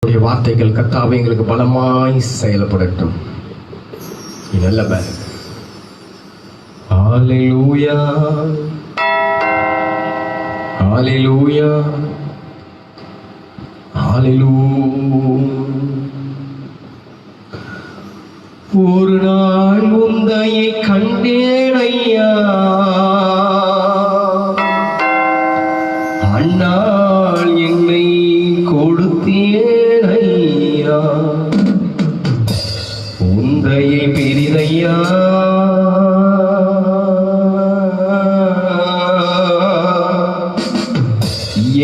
வார்த்தைகள் கர்த்தாவே எங்களுக்கு பலமாய் செயல்படட்டும். நல்ல பேர். ஹalleluya ஹalleluya ஹalleluya. ஒரு நாள் உந்தையை கண்டேன் ஐயா, அண்ணாள் என்னை கொடுத்தேன் ஐயா, உந்தையை பெரிதையா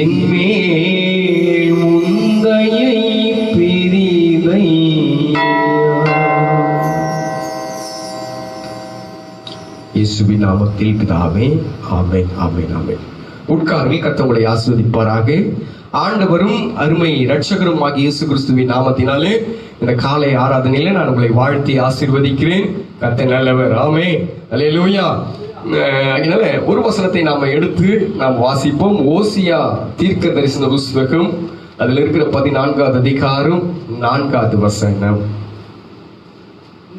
என் மேல் உந்தையை பெரிதையா. இயேசுவின் நாமத்தில் பிதாவே, ஆமென் ஆமென் ஆமென். உட்கார்ந்து கர்த்தரை ஆசீர்வதிப்பாராக. ஆண்டவரும் அருமை இரட்சகரும் ஆகிய இயேசு கிறிஸ்துவின் நாமத்தினாலே இந்த காலை ஆராதனையில நான் உங்களை வாழ்த்தி ஆசீர்வதிக்கிறேன். கர்த்தர் நல்லவர். ஆமென் அல்லேலூயா. அதனால ஒரு வசனத்தை நாம எடுத்து நாம் வாசிப்போம். ஓசியா தீர்க்க தரிசன புஸ்தகம், அதுல இருக்கிற 14வது அதிகாரம் 4வது வசனம்.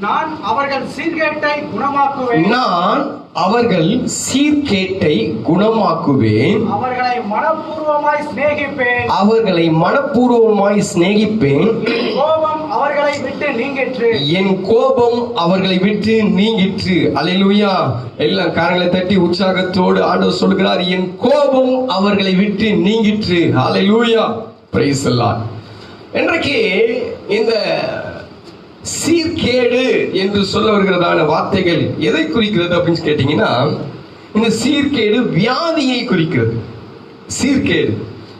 நான் அவர்கள் சீர்கேட்டை குணமாக்குவேன், நான் அவர்கள் சீர்கேட்டை குணமாக்குவேன், அவர்களை மனப்பூர்வமாய் சிநேகிப்பேன், அவர்களை மனப்பூர்வமாய் சிநேகிப்பேன், என் கோபம் அவர்களை விட்டு நீங்கிற்று, என் கோபம் அவர்களை விட்டு நீங்கிற்று. அல்லேலூயா. எல்லாம் கரங்களை தட்டி உற்சாகத்தோடு ஆண்டவர் சொல்கிறார், என் கோபம் அவர்களை விட்டு நீங்கிற்று. அல்லேலூயா. Praise the Lord. இன்றைக்கு இந்த சீர்கேடு என்று சொல்ல வருகிறதான வார்த்தைகள் எதை குறிக்கிறது அப்படின்னு கேட்டீங்கன்னா, இந்த சீர்கேடு வியாதியை குறிக்கிறது. சீர்கேடு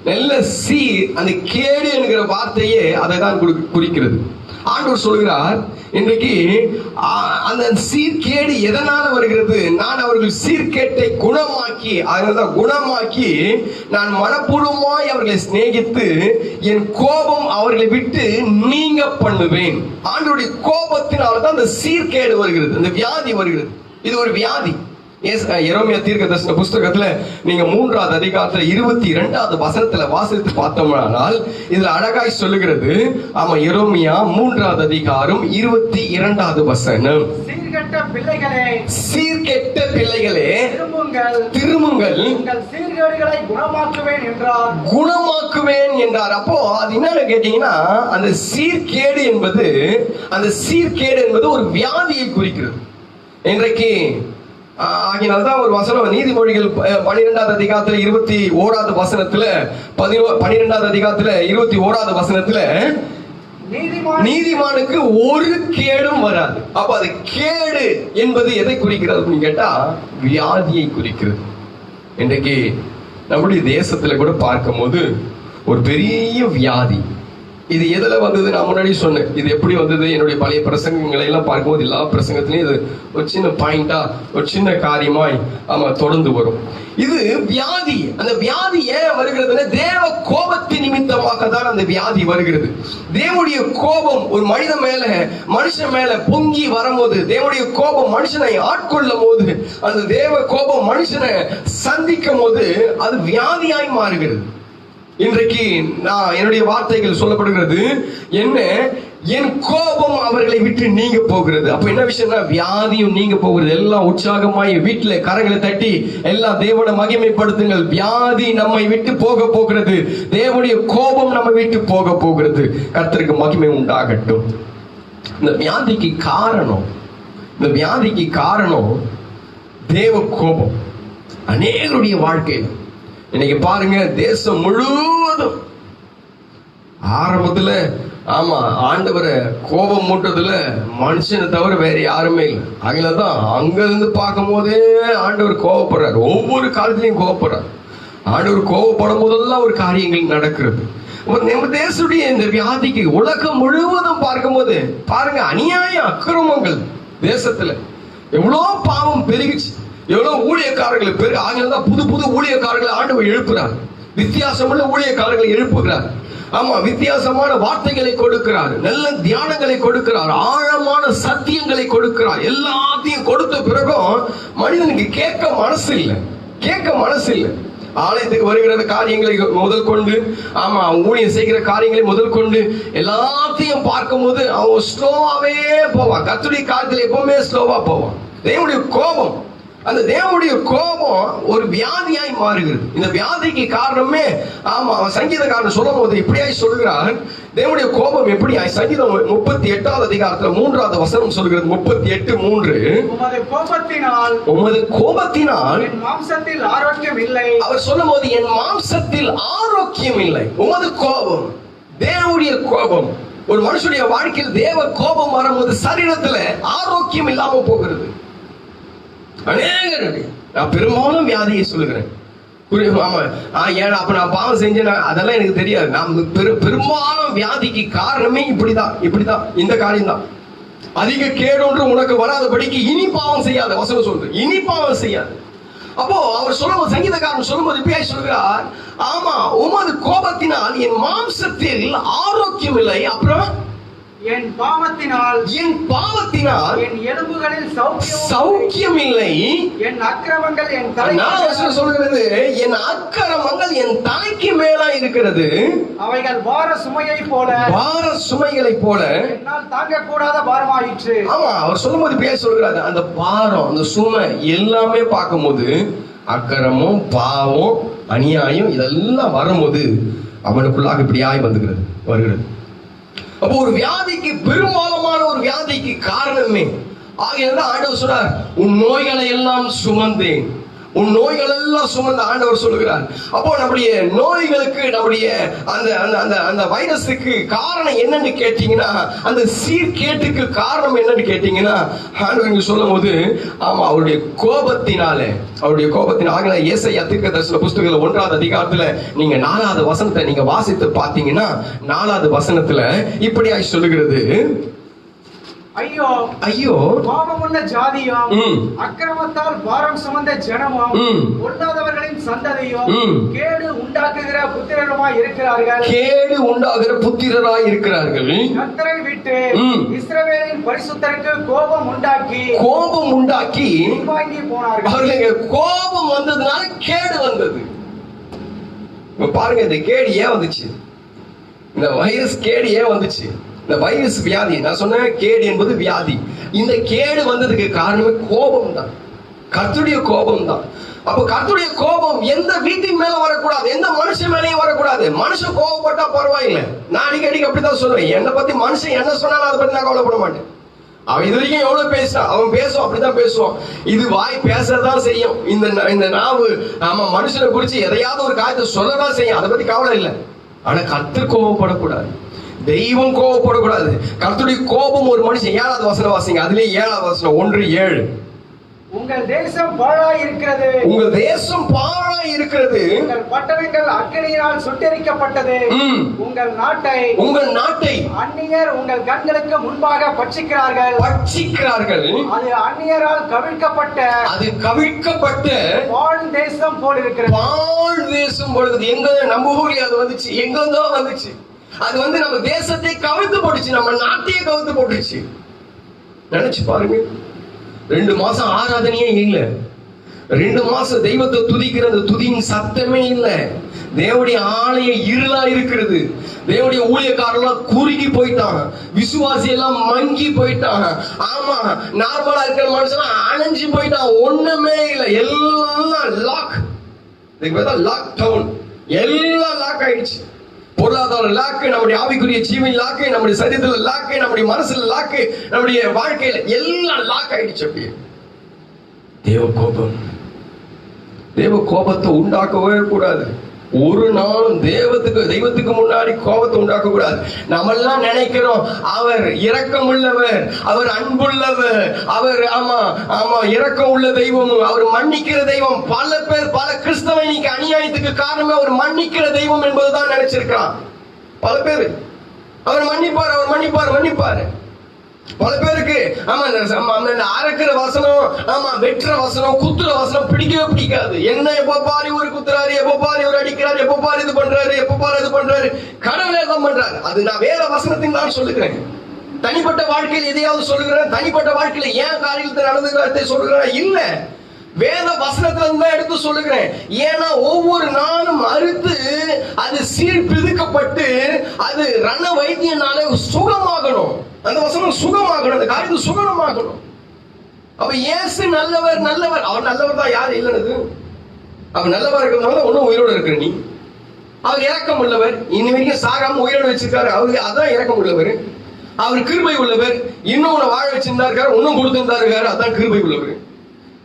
நல்ல சீர், அந்த கேடு என்கிற வார்த்தையே அதை தான் குறிக்கிறது. ஆண்டவர் சொல்கிறார், இன்றைக்கு அந்த சீர்கேடு எதனால வருகிறது? நான் அவர்கள் சீர்கேட்டை குணமாக்கி, அதனால்தான் குணமாக்கி நான் மனப்பூர்வமாய் அவர்களை சிநேகித்து என் கோபம் அவர்களை விட்டு நீங்க பண்ணுவேன். ஆண்டவருடைய கோபத்தினால தான் அந்த சீர்கேடு வருகிறது, அந்த வியாதி வருகிறது. இது ஒரு வியாதி. எரேமியா தீர்க்கதரிசன புஸ்தகத்துல நீங்க 3வது அதிகாரத்துல 22வது வசனத்துல வாசித்து பார்த்தோம்னால் இதுல அழகாய் சொல்லுகிறது. ஆமா, எரேமியா 3வது அதிகாரம் 22வது வசனம். சீர்கெட்ட பிள்ளைகளே, சீர்கெட்ட பிள்ளைகளே, திரும்புங்கள், திரும்புங்கள், உங்கள் சீர்கேடுகளை குணமாக்குவேன் என்றார். குணமாக்குவேன் என்றார். அப்போ அது என்னன்னு கேட்டீங்கன்னா, அந்த சீர்கேடு என்பது, அந்த சீர்கேடு என்பது ஒரு வியாதியை குறிக்கிறது. இன்றைக்கு ஆகினால்தான் ஒரு வசனம் நீதிமொழிகள் 12வது அதிகாரத்துல 21வது வசனத்துல 12வது அதிகாரத்துல 21வது வசனத்துல நீதிமானுக்கு ஒரு கேடும் வராது. அப்ப அது கேடு என்பது எதை குறிக்கிறது அப்படின்னு கேட்டா, வியாதியை குறிக்கிறது. இன்றைக்கு நம்முடைய தேசத்துல கூட பார்க்கும் போது ஒரு பெரிய வியாதி. இது எதுல வந்தது? நான் முன்னாடி சொன்னேன். இது எப்படி வந்தது? என்னுடைய பழைய பிரசங்கங்களை எல்லாம் பார்க்கும்போது எல்லா பிரசங்கத்திலையும் இது ஒரு சின்ன பாயிண்டா, ஒரு சின்ன காரியமாய் தொடர்ந்து வரும். இது வியாதி. அந்த வியாதி ஏன் வருகிறதுன்னா, தேவ கோபத்தின் நிமித்தமாக தான் அந்த வியாதி வருகிறது. தேவனுடைய கோபம் ஒரு மனுஷன் மேல பொங்கி வரும்போது, தேவனுடைய கோபம் மனுஷனை ஆட்கொள்ளும் போது, அந்த தேவ கோபம் மனுஷனை சந்திக்கும் போது அது வியாதியாய் மாறுகிறது. இன்றைக்கு நான் என்னுடைய வார்த்தைகள் சொல்லப்படுகிறது என்ன? என் கோபம் அவர்களை விட்டு நீங்க போகிறது. அப்ப என்ன விஷயம்னா, வியாதியும் நீங்க போகிறது. எல்லாம் உற்சாகமாய் வீட்டுல கரங்களை தட்டி எல்லாம் தேவனை மகிமைப்படுத்துங்கள். வியாதி நம்மை விட்டு போக போகிறது. தேவனுடைய கோபம் நம்ம விட்டு போக போகிறது. கர்த்தருக்கு மகிமை உண்டாகட்டும். இந்த வியாதிக்கு காரணம் தேவ கோபம். அநேகருடைய வாழ்க்கையில் இன்னைக்கு பாருங்க, தேசம் முழுவதும் ஆரம்பத்துல ஆண்டவரை கோபம் மூட்டதுல மனுஷனை தவிர வேற யாருமே இல்லை. அங்கதான் அங்க இருந்து பார்க்கும் போதே ஆண்டவர் கோபப்படுறாரு. ஒவ்வொரு காலத்திலையும் கோபப்படுறாரு. ஆண்டவர் கோபப்படும் போதெல்லாம் ஒரு காரியங்கள் நடக்கிறது. நம்ம தேசத்துடைய இந்த வியாதிக்கு உலகம் முழுவதும் பார்க்கும் போது பாருங்க, அநியாய அக்கிரமங்கள் தேசத்துல எவ்வளோ பாவம் பெருகிச்சு. எவ்வளவு ஊழியக்காரர்கள் ஆகியதான் புது புது ஊழியக்காரர்களை ஆண்டவர் எழுப்புறார். வித்தியாசமுள்ள ஊழியக்காரர்களை எழுப்புகிறார். ஆமா, வித்தியாசமான வார்த்தைகளை கொடுக்கிறார், நல்ல தியானங்களை கொடுக்கிறார், ஆழமான சத்தியங்களை கொடுக்கிறார். எல்லாத்தையும் கொடுத்த பிறகும் மனிதனுக்கு கேட்க மனசு இல்லை. ஆலயத்துக்கு வருகிற காரியங்களை முதல் கொண்டு, ஆமா ஊழியம் செய்கிற காரியங்களை முதல் கொண்டு எல்லாத்தையும் பார்க்கும்போது அவன் ஸ்லோவாவே போவான். கர்த்தருடைய காரியத்தில் எப்பவுமே ஸ்லோவா போவான். தேவனுடைய கோபம், அந்த தேவனுடைய கோபம் ஒரு வியாதியாய் மாறுகிறது. இந்த வியாதிக்கு காரணமே, ஆமா சங்கீதக்காரன் சொல்லும் போது இப்படியாய் சொல்கிறார், தேவனுடைய கோபம் எப்படியாய். சங்கீதம் 38வது அதிகாரத்துல 3வது வசனம் சொல்கிறது. 38:3, உமது கோபத்தினால் என் மாம்சத்தில் ஆரோக்கியம் இல்லை. அவர் சொல்லும் போது என் மாம்சத்தில் ஆரோக்கியம் இல்லை. உமது கோபம், தேவனுடைய கோபம். ஒரு மனுஷனுடைய வாழ்க்கையில் தேவ கோபம் வரும்போது சரீரத்துல ஆரோக்கியம் இல்லாம போகிறது. அநேகருடைய, நான் பெரும்பாலும் வியாதியை சொல்லுகிறேன். ஏன்னா அப்ப நான் பாவம் செஞ்சேன் அதெல்லாம் எனக்கு தெரியாது. நான் பெரும்பாலும் வியாதிக்கு காரணமே இப்படிதான் இந்த காரியம் தான். அதிக கேடொன்று உனக்கு வராதபடிக்கு இனி பாவம் செய்யாத வசனம் சொல்றது. இனி பாவம் செய்யாது. அப்போ அவர் சொல்லும், சங்கீதக்காரன் சொல்லும்போது இப்படியாய் சொல்கிறார், ஆமா உமது கோபத்தினால் என் மாம்சத்தில் ஆரோக்கியம் இல்லை. அப்புறம் என் பாவத்தினால் என் எலும்புகளில் சௌக்கியம் இல்லை. என் அக்கிரமங்கள் என் தலை சொல்கிறது, என் அக்கிரமங்கள் என் தலைக்கு மேலா இருக்கிறது. அவைகள் பார சுமைகளை போல என்னால் தாங்க கூடாத பாரமாயிற்று. ஆமா அவர் சொல்லும்போது பேச சொல்கிறாரு, அந்த பாரம், அந்த சுமை எல்லாமே பார்க்கும்போது அக்கிரமம், பாவம், அநியாயம் இதெல்லாம் வரும்போது அவனுக்குள்ளாக இப்படியாய் வருகிறது. அப்போ ஒரு வியாதிக்கு, பெரும்பாலான ஒரு வியாதிக்கு காரணமே ஆகையால ஆண்டவர் சொன்னார், உன் நோய்களை எல்லாம் சுமந்தேன். உன் நோய்கள் எல்லாம் சுமந்த ஆண்டவர் சொல்லுகிறார். அப்போ நம்முடைய நோய்களுக்கு, நம்முடைய அந்த வைரஸுக்கு காரணம் என்னன்னு கேட்டீங்கன்னா, அந்த சீர்கேட்டுக்கு காரணம் என்னன்னு கேட்டீங்கன்னா, ஆண்டவர் இங்க சொல்லும் போது, ஆமா அவருடைய கோபத்தினாலே, ஆகல ஏசாயா தீர்க்கதரிசன புஸ்தகத்துல 1வது அதிகாரத்துல நீங்க 4வது வசனத்தை நீங்க வாசித்து பாத்தீங்கன்னா, 4வது வசனத்துல இப்படியாய் சொல்லுகிறது, ஐயோ பாவமுள்ள ஜாதியும் அக்கிரமத்தால் பாரம் சுமந்த ஜனமும் பொல்லாதவர்களின் சந்ததியும் கேடு உண்டாக்குகிற புத்திரராய் இருக்கிறார்கள். கர்த்தரை விட்டு இஸ்ரவேலின் பரிசுத்தருக்கு கோபம் உண்டாக்கி வாங்கி போனார்கள். அவர்களுக்கு கோபம் வந்ததுனால கேடு வந்தது. பாருங்க, இந்த கேடு ஏன் வந்துச்சு? இந்த வைரஸ் கேடு ஏன் வந்துச்சு? இந்த வைரஸ் வியாதி, நான் சொன்ன கேடு என்பது வியாதி. இந்த கேடு வந்ததுக்கு காரணமே கோபம் தான், கர்த்தருடைய கோபம் தான். அப்ப கர்த்தருடைய கோபம் எந்த வீட்டின் மேல வரக்கூடாது, எந்த மனுஷன் மேலேயும் வரக்கூடாது. மனுஷன் கோபப்பட்டா பரவாயில்லை. நான் அடிக்கடி அப்படித்தான் சொல்றேன். என்னை பத்தி மனுஷன் என்ன சொன்னாலும் அதை பத்தி நான் கவலைப்பட மாட்டேன். அவன் இது வரைக்கும் எவ்வளவு பேசுறான், அவன் பேசுவான், அப்படித்தான் பேசுவான். இது வாய் பேசதான் செய்யும். இந்த நாவு ஆமா மனுஷனை குறிச்சு எதையாவது ஒரு காரியத்தை சொல்லதான் செய்யும். அதை பத்தி கவலை இல்லை. ஆனா கர்த்தர் கோபப்படக்கூடாது, தெய்வம் கோபப்படக்கூடாது. கர்த்தருடைய கோபம் ஒரு மனுஷன். 7வது வசனம் வாசிங்க. அதுலயே 7வது வசனம் 1:7. உங்கள் தேசம் பாழாய் இருக்கிறது, உங்கள் பட்டணங்கள் அக்கினியினால் சுட்டெரிக்கப்பட்டது. உங்கள் நாட்டை அந்நியர் உங்கள் கண்களுக்கு முன்பாக பட்சிக்கிறார்கள். அது அந்நியரால் கவிழ்க்கப்பட்ட பாழ் தேசம் போல் இருக்கிறது. எங்க நம்ம ஊர்ல அது வந்துச்சு, எங்கோ வந்துச்சு. அது நம்ம தேசத்தை கவிழ்த்து போட்டுச்சு, நம்ம நாட்டையே கவிழ்த்து போட்டுச்சு. நினைச்சு பாருங்க. 2 மாசம் ஆராதனையே இல்ல, 2 மாசம் தெய்வத்தை துதிக்கிற அந்த துதியின் சத்தமே இல்ல. தேவனுடைய ஆலய இருளா இருக்கிறது. தேவனுடைய ஊழியக்காரர்கள் குறுகி போயிட்டாங்க, விசுவாசி எல்லாம் மங்கி போயிட்டாங்க. ஆமா, நார்மலா இருக்கிற மனுஷன் அணைஞ்சு போயிட்டான், ஒண்ணுமே இல்ல. எல்லாம் லாக் டவுன், எல்லாம் லாக் ஆயிடுச்சு. பொருளாதார லாக்கு, நம்முடைய ஆவிக்குரிய ஜீவன் லாக்கு, நம்முடைய சரீரத்துல லாக்கு, நம்முடைய மனசுல லாக்கு, நம்முடைய வாழ்க்கையில எல்லாம் லாக் ஆயிடுச்சு. அப்படியே தேவ கோபத்தை உண்டாக்கவே கூடாது. ஒரு நாளும் தெய்வத்துக்கு முன்னாடி கோபத்தை உண்டாக்க கூடாது. நம்ம எல்லாம் நினைக்கிறோம் அவர் இரக்கம் உள்ளவர், அவர் அன்புள்ளவர், அவர் இரக்கம் உள்ள தெய்வம், அவர் மன்னிக்கிற தெய்வம். பல கிறிஸ்தவ இன்னைக்கு அநியாயத்துக்கு காரணமே அவர் மன்னிக்கிற தெய்வம் என்பதுதான் நினைச்சிருக்கான். பல பேர் அவர் மன்னிப்பாரு. பல பேருக்கு அரைக்கிற வசனம், வெட்டுற வசனம், குத்துற வசனம் பிடிக்கவே பிடிக்காது. என்ன எப்ப பாரு ஒரு குத்துறாரு, எப்ப பாரு ஒரு அடிக்கிறாரு, எப்ப பாரு இது பண்றாரு, எப்ப பாரு இது பண்றாரு, கடவுளே தான் பண்றாரு. அது நான் வேற வசனத்தின் தான் சொல்லுகிறேன். தனிப்பட்ட வாழ்க்கையில் எதையாவது சொல்லுகிறேன், தனிப்பட்ட வாழ்க்கையில ஏன் காரியத்தை நடந்துக்கிறதை சொல்லுகிறேன் இல்ல. வேத வசனத்துல தான் எடுத்து சொல்லுகிறேன். ஏன்னா ஒவ்வொரு நாளும் அறுத்து அது சீர் பிதுக்கப்பட்டு அது ரண வைத்தியனாலே சுகமாகணும். அந்த வசனம் சுகமாகணும், அந்த காரியத்தை சுகமாகணும். அப்ப இயேசு நல்லவர் நல்லவர், அவர் நல்லவர் தான். யார் இல்லைன்னு? அவர் நல்லவா இருக்கிறதுனால ஒன்னும் உயிரோடு இருக்கிற நீ. அவர் இரக்கம் உள்ளவர், இன்னி வரைக்கும் சாகாம உயிரோடு வச்சிருக்காரு, அவருக்கு அதான் இரக்கம் உள்ளவர். அவர் கிருபை உள்ளவர், இன்னும் உன்னை வாழ வச்சிருந்தா இருக்காரு, இன்னும் கொடுத்திருந்தா இருக்காரு, அதான் கிருபை உள்ளவர்.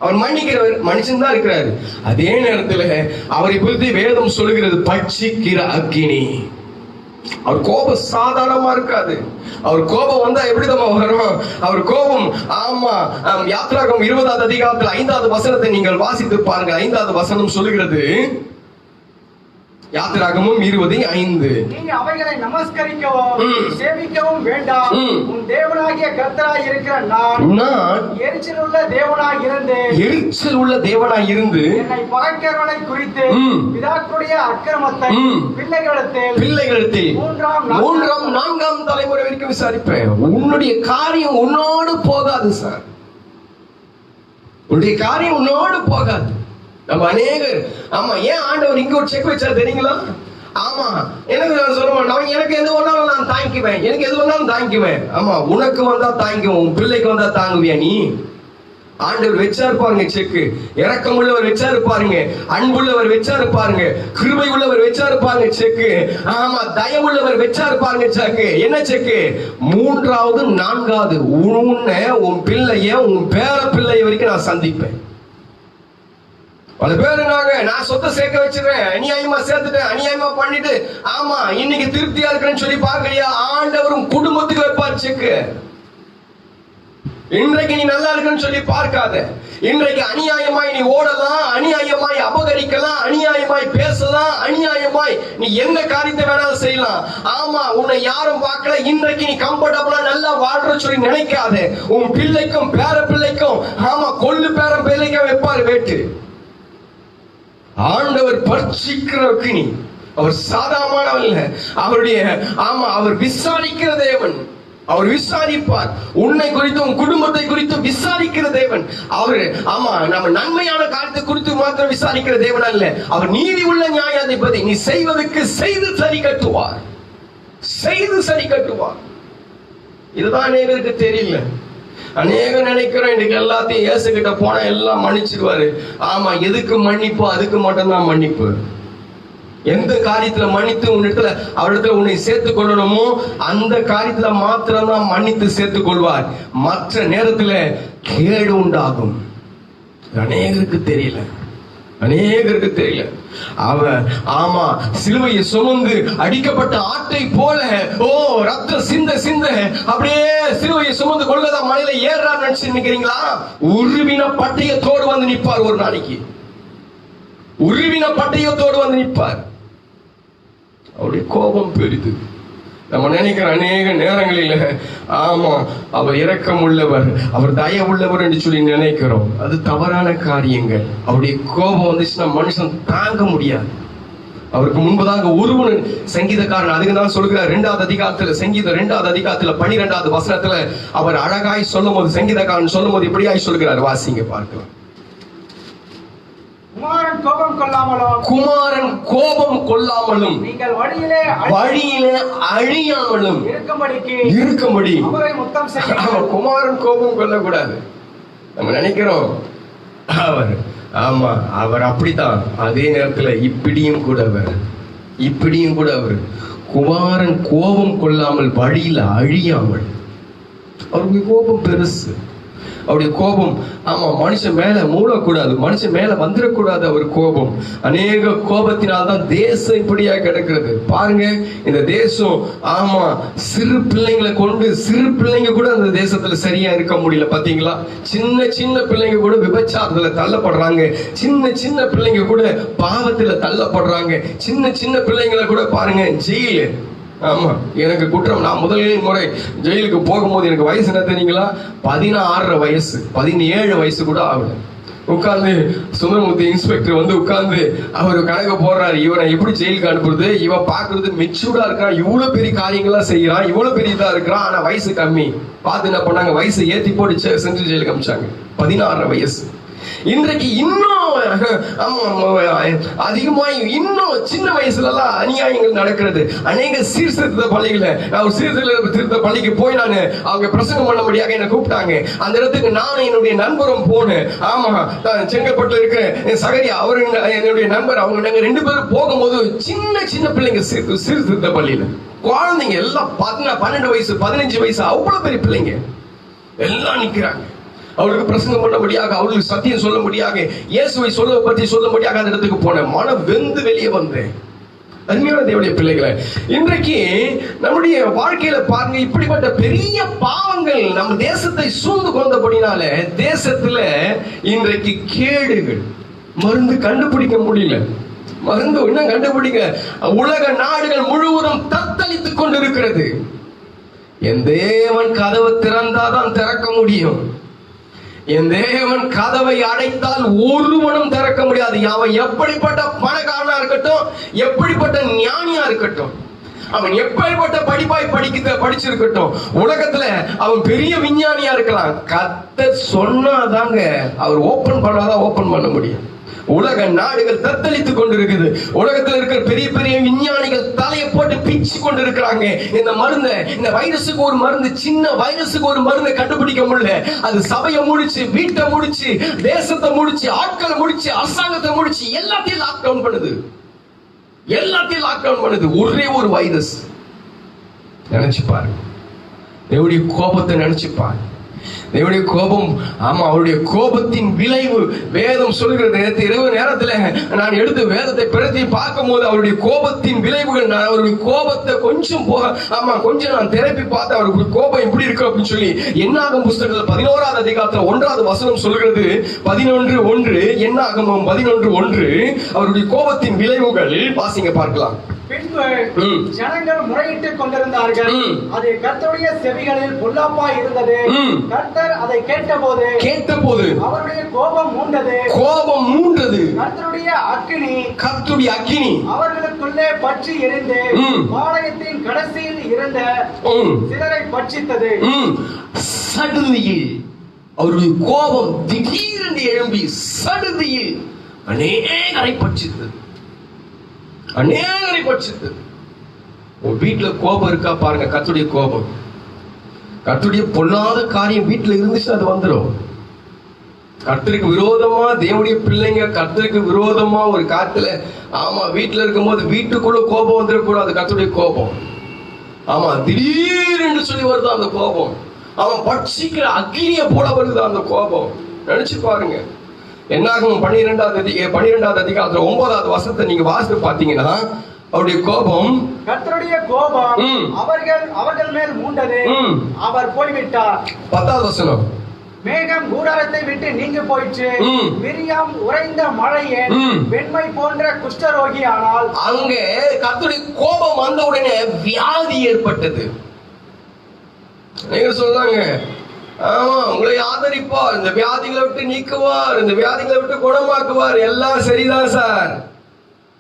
அவர் மன்னிக்கிறவர், மனுஷன் தான் இருக்கிறாரு. அதே நேரத்தில் அவரை குறித்து வேதம் சொல்லுகிறது பட்சிக்கிற அக்கினி. அவர் கோபம் சாதாரணமா இருக்காது. அவர் கோபம் வந்தா எப்படிதான் வரும்? அவர் கோபம், ஆமா, யாத்ராகமம் 20வது அதிகாரத்தில் 5வது வசனத்தை நீங்கள் வாசித்து பாருங்க. 5வது வசனம் சொல்லுகிறது, யாத்திராகமும் 20:5. நீ அவைகளை நமஸ்கரிக்கவும் சேவிக்கவும் வேண்டாம். உன் தேவனாகிய கர்த்தராய் இருக்கிற நான் எரிச்சல் உள்ள தேவனாய் இருந்து என்னை பகைக்கிறவனை குறித்து பிதாக்களுடைய அக்கிரமத்தை பிள்ளைகளிடத்தில் 3ஆம் 4ஆம் தலைமுறை வரைக்கும் விசாரிப்பேன். உன்னுடைய காரியம் உன்னோடு போகாது சார். உன்னுடைய காரியம் உன்னோடு போகாது. நம்ம அநேகர், ஆமா, ஏன் ஆண்டவர் இங்க ஒரு செக் வச்சா தெரியுங்களா? ஆமா, எனக்கு சொல்ல மாட்டான், எனக்கு எது வந்தாலும் நான் தாங்கிக்குவேன், எனக்கு எது வந்தாலும் தாங்கிக்குவேன். ஆமா, உனக்கு வந்தா தாங்கிக்குவேன், உன் பிள்ளைக்கு வந்தா தாங்குவியா நீ? ஆண்டவர் வச்சா இருப்பாருங்க செக்கு. இரக்கம் உள்ளவர் வச்சா இருப்பாருங்க, அன்புள்ளவர் வச்சா இருப்பாருங்க, கிருபை உள்ளவர் வச்சா இருப்பாருங்க செக்கு. ஆமா, தயவுள்ளவர் வச்சா இருப்பாருங்க செக்கு. என்ன செக்கு? 3வது 4வது உன்னை, உன் பிள்ளைய, உன் பேர பிள்ளைய வரைக்கும் நான் சந்திப்பேன். பல பேரு நான் சொத்தை சேர்க்க வச்சிருக்கேன், அநியாயமா சேர்த்துட்டேன், அநியாயமா பண்ணிட்டு, ஆமா, இன்னைக்கு திருப்தியா இருக்கிறேன்னு சொல்லி பாக்கலையா? ஆண்டவரும் குடும்பத்துக்கு வைப்பார் செக்கு. இன்றைக்கு நீ நல்லா இருக்குன்னு சொல்லி பார்க்காத. இன்றைக்கு அநியாயமாய் நீ ஓடலாம், அநியாயமாய் அபகரிக்கலாம், அநியாயமாய் பேசலாம், அநியாயமாய் நீ எந்த காரியத்தை வேணாலும் செய்யலாம். ஆமா, உன்னை யாரும் பார்க்கல, இன்றைக்கு நீ கம்ஃபர்டபுளா நல்லா வாழ்ற சொல்லி நினைக்காத. உன் பிள்ளைக்கும் பேர பிள்ளைக்கும், ஆமா, கொள்ளு பேர பிள்ளைக்கும் வைப்பாரு வேட்டு. ஆண்டவர் பட்சிக்கிற அக்கினி. அவர் சாதாரணமானவர் இல்ல. அவருடைய, ஆமா, அவர் விசாரிக்கிற தேவன். அவர் விசாரிப்பார். உன்னை குறித்து, உன் குடும்பத்தை குறித்து விசாரிக்கிற தேவன். அவர், ஆமா, நம்ம நன்மையான காரியத்தை குறித்து மாத்திரம் விசாரிக்கிற தேவன் அல்ல. அவர் நீதி உள்ள நியாயாதிபதி. நீ செய்வதற்கு செய்து சரி கட்டுவார், செய்து சரி கட்டுவார். இதுதான் அநேகருக்கு தெரியல. அநேகம் நினைக்கிறோம் இன்னைக்கு எல்லாத்தையும் இயேசு கிட்ட போனா எல்லாம் மன்னிச்சிருவாரு. ஆமா, எதுக்கு மன்னிப்பு? அதுக்கு மட்டும்தான் மன்னிப்பு. எந்த காரியத்துல மன்னித்து உன்னிடத்துல, அவரிடத்துல உன்னை சேர்த்துக் கொள்ளணுமோ அந்த காரியத்துல மாத்திரம் தான் மன்னித்து சேர்த்துக் கொள்வார். மற்ற நேரத்துல கேடு உண்டாகும். அநேகருக்கு தெரியல, அநேகருக்கு தெரியல. அவன், ஆமா, சிலுவையை சுமந்து அடிக்கப்பட்ட ஆட்டை போல, ஓ, ரத்தம் சிந்த சிந்த அப்படியே சிலுவையை சுமந்து கொள்ளதான் மலையில ஏறான்னு நினைச்சு நிக்கிறீங்களா? உருவின பட்டயத்தோடு வந்து நிற்பார். ஒரு நாளைக்கு உருவின பட்டயத்தோடு வந்து நிற்பார். அவருடைய கோபம் பெரிது. நம்ம நினைக்கிற அநேக நேரங்களில், ஆமா, அவர் இரக்கம் உள்ளவர், அவர் தய உள்ளவர் என்று சொல்லி நினைக்கிறோம். அது தவறான காரியங்கள். அவருடைய கோபம் வந்துச்சுன்னா மனுஷன் தாங்க முடியாது. அவருக்கு முன்பதாக ஒருவன், சங்கீதக்காரன் அதுக்கு தான் சொல்கிறார் 2வது அதிகாரத்துல, சங்கீதம் 2வது அதிகாரத்துல 12வது வசனத்துல அவர் அழகாய் சொல்லும் போது, சங்கீதக்காரன் சொல்லும் போது இப்படியாய் சொல்கிறார். வாசிங்க பார்க்கலாம். குமாரன் கோபம் கொள்ளாமலும் நீங்கள் வழியிலே அழியாமலும் இருக்கும்படி. குமாரன் கோபம் கொள்ளக்கூடாது. நம்ம நினைக்கிறோம் அவர், ஆமா, அவர் அப்படித்தான். அதே நேரத்தில் இப்படியும் கூட அவர் குமாரன் கோபம் கொள்ளாமல் வழியில அழியாமல். அவருக்கு கோபம் பெருசு. அவருடைய கோபம், ஆமா, மனுஷன் மேல மூடக்கூடாது, மனுஷன் மேல வந்துடக்கூடாது. அவர் கோபம், அநேக கோபத்தினால்தான் தேசம் இப்படியா கிடக்கிறது. பாருங்க, இந்த தேசம், ஆமா, சிறு பிள்ளைங்களை கொண்டு, சிறு பிள்ளைங்க கூட அந்த தேசத்துல சரியா இருக்க முடியல. பாத்தீங்களா? சின்ன பிள்ளைங்க கூட விபச்சாரத்துல தள்ளப்படுறாங்க. சின்ன பிள்ளைங்க கூட பாவத்துல தள்ளப்படுறாங்க. சின்ன பிள்ளைங்களை கூட பாருங்க ஜெயிலு. ஆமா, எனக்கு குற்றம். நான் முதல் முறை ஜெயிலுக்கு போகும்போது எனக்கு வயசு என்ன தெரியுங்களா? 16 வயசு, 17 வயசு கூட ஆகல. உட்கார்ந்து சுந்தரமூர்த்தி இன்ஸ்பெக்டர் வந்து உட்கார்ந்து அவர் கணக்கு போடுறாரு. இவனை எப்படி ஜெயிலுக்கு அனுப்புறது? இவன் பாக்குறது மெச்சூர்டா இருக்கான், இவ்வளவு பெரிய காரியங்களா செய்யறான், இவ்வளவு பெரிய இதா இருக்கிறான், ஆனா வயசு கம்மி. பார்த்து என்ன பண்ணாங்க? வயசு ஏத்தி போட்டு சென்ட்ரல் ஜெயிலுக்கு அனுப்பிச்சாங்க. 16 வயசு. இன்றைக்கு இன்னும் அதிகமாய் இன்னும் சின்ன வயசுல எல்லாம் அநியாயங்கள் நடக்கிறது. அநேக சீர்திருத்த பள்ளிகளை, நான் சீர்திருத்த பள்ளிக்கு போய் நான் அவங்க பிரசங்கம் பண்ணபடியாக என்ன கூப்பிட்டாங்க. அந்த இடத்துக்கு நானும் என்னுடைய நண்பரும் போனேன். ஆமா, செங்கல்பட்டுல இருக்கிற சகரியா அவரு என்னுடைய நண்பர், அவங்க நாங்க 2 பேரும் போகும்போது சின்ன சின்ன பிள்ளைங்க சீர்திருத்த பள்ளியில குழந்தைங்க எல்லாம் 12 வயசு 15 வயசு அவ்வளவு பெரிய பிள்ளைங்க எல்லாம் நிக்கிறாங்க. அவளுக்கு பிரசங்கம் பண்ணபடியாக, அவளுக்கு சத்தியம் சொல்லும்படியாக, இயேசுவை சொல்லும்படியாக அந்த இடத்துக்கு போனேன். மனம் வெந்து வெளியே வந்தேன். அருமையான தேவனுடைய பிள்ளைகளை, இன்றைக்கு நம்முடைய வாழ்க்கையில பாருங்க, இப்படிப்பட்ட பெரிய பாவங்கள் நம்ம தேசத்தை சூழ்ந்து கொண்டபடினால தேசத்துல இன்றைக்கு கேடுகள், மருந்து கண்டுபிடிக்க முடியல. மருந்து இன்னும் கண்டுபிடிக்க உலக நாடுகள் முழுவதும் தத்தளித்துக் கொண்டிருக்கிறது. என் தேவன் கதவை திறந்தாதான் திறக்க முடியும். என் தேவன் கதவை அடைத்தால் ஒருவனும் திறக்க முடியாது. அவன் எப்படிப்பட்ட பணக்காரனா இருக்கட்டும், எப்படிப்பட்ட ஞானியா இருக்கட்டும், அவன் எப்படிப்பட்ட படிப்பாய் படிச்சிருக்கட்டும், உலகத்துல அவன் பெரிய விஞ்ஞானியா இருக்கலாம், கர்த்தர் சொன்னாதாங்க அவர் ஓபன் பண்ண முடியும். உலக நாடுகள் தத்தளித்துக் கொண்டிருக்குது. உலகத்தில் இருக்கிற பெரிய பெரிய விஞ்ஞானிகள் தலையை போட்டு பிச்சு கொண்டு இருக்கிறாங்க. இந்த மருந்து, இந்த வைரஸுக்கு ஒரு மருந்து, சின்ன வைரஸுக்கு ஒரு மருந்து கண்டுபிடிக்க முடியல. அது சபையை முடிச்சு, வீட்டை முடிச்சு, தேசத்தை முடிச்சு, ஆட்களை முடிச்சு, அரசாங்கத்தை முடிச்சு, எல்லாத்தையும் லாக்டவுன் பண்ணுது. ஒரே ஒரு வைரஸ். நினைச்சு பாருங்க, தேவனுடைய கோபத்தை நினைச்சு பாருங்க. தேவனுடைய கோபம், ஆமா, அவருடைய கோபத்தின் விளைவு வேதம் சொல்கிறது. இரவு நேரத்துல நான் எடுத்து வேதத்தை பிரதி பார்க்கும் போது அவருடைய கோபத்தின் விளைவுகள், நான் அவருடைய கோபத்தை கொஞ்சம் நான் திறப்பி பார்த்து அவருடைய கோபம் எப்படி இருக்கு அப்படின்னு சொல்லி என்னாகும் புஸ்தகத்தில் 11வது அதிகாரத்தில் 1வது வசனம் சொல்கிறது. 11:1 என்னாகமம் 11:1 அவருடைய கோபத்தின் விளைவுகள் வாசிங்க பார்க்கலாம். பின்பு ஜனங்கள் முறையிட்டுக் கொண்டிருந்தார்கள். அது கர்த்தருடைய செவிகளில் பொல்லாப்பாய் இருந்தது. கர்த்தர் அதை கேட்டபோது அவருடைய கோபம் மூண்டது. கர்த்தருடைய அக்கினி அவர்களுக்குள்ளே பற்றி எரிந்து பாளையத்தின் கடைசியில் இருந்த சிலரை பட்சித்தது. சடுதியில் அவருடைய கோபம் திடீரென்று எழும்பி சடுதியில் அநேகரை பட்சித்தது. உன் வீட்டுல கோபம் இருக்கா பாருங்க. கர்த்தருடைய கோபம், கர்த்தருடைய பொல்லாத காரியம் வீட்டுல இருந்துச்சு, அது வந்துடும். கர்த்தருக்கு விரோதமா தேவனுடைய பிள்ளைங்க கர்த்தருக்கு விரோதமா ஒரு காத்துல, ஆமா, வீட்டுல இருக்கும் போது வீட்டுக்குள்ள கோபம் வந்துடக்கூடாது. கர்த்தருடைய கோபம், ஆமா, திடீர்னு சொல்லி வருது அந்த கோபம். அவன் பட்சிக்கிற அக்னியை போல வருது அந்த கோபம். நினைச்சு பாருங்க. என்னாகும் 12வது அதிகாரத்துல 9வது வசனத்தை நீங்க வாசித்து பாத்தீங்கன்னா, அவருடைய கோபம், கர்த்தருடைய கோபம் அவர்கள் மேல் மூண்டது. அவர் போய்விட்டார். 10வது வசனம், மேகம் கூடாரத்தை விட்டு நீங்க போயிற்று. மிரியாம் உறைந்த மழையே வெண்மை போன்ற குஷ்டரோகி ஆனால். அங்கே கர்த்தருடைய கோபம் வந்த உடனே வியாதி ஏற்பட்டது. நீங்க சொல்றாங்க, ஆமா, உங்களை ஆதரிப்பார், இந்த வியாதிகளை விட்டு நீக்குவார், இந்த வியாதிகளை விட்டு குணமாக்குவார், எல்லாம் சரிதான் சார்.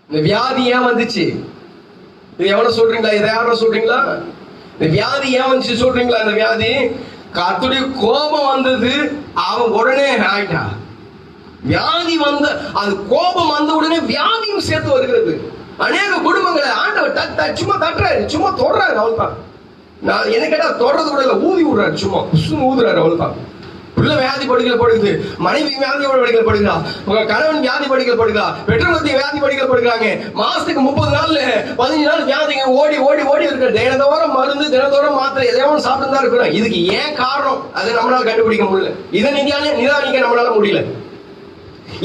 இந்த வியாதி ஏன் வந்துச்சு? இது எவன சொல்றீங்களா? இதை யார சொல்றீங்களா? இந்த வியாதி ஏன் வந்துச்சு சொல்றீங்களா? இந்த வியாதி கர்த்தருடைய கோபம் வந்தது, அவன் உடனே ஆயிட்டா. வியாதி வந்த, அது கோபம் வந்த உடனே வியாதியும் சேர்த்து வருகிறது. அநேக குடும்பங்களை ஆண்டவர் சும்மா தட்டுறாரு, சும்மா தொடுறாரு, அவள்தான். நான் என்ன கேட்டா தொடர்றது கூட இல்ல, ஊதி விடுறாரு, சும்மா ஊதுறாரு, அவள்தான். பிள்ளை வியாதி படுக்கையில் படுகுது, மனைவி வியாதி படுக்கையில் படுகிறா, கணவன் வியாதி படுக்கையில் படுகிறா, பெற்றோர் வியாதி படுக்கையில் படுக்கிறாங்க. மாசத்துக்கு 30 நாள் 15 நாள் வியாதிங்க ஓடி இருக்கு. தினந்தோறும் மருந்து, தினந்தோறும் மாத்திரை, எதையாவது சாப்பிட்டு தான் இருக்கிறோம். இதுக்கு ஏன் காரணம்? அதை நம்மளால கண்டுபிடிக்க முடியல. இதை நிதானிக்க நம்மளால முடியல.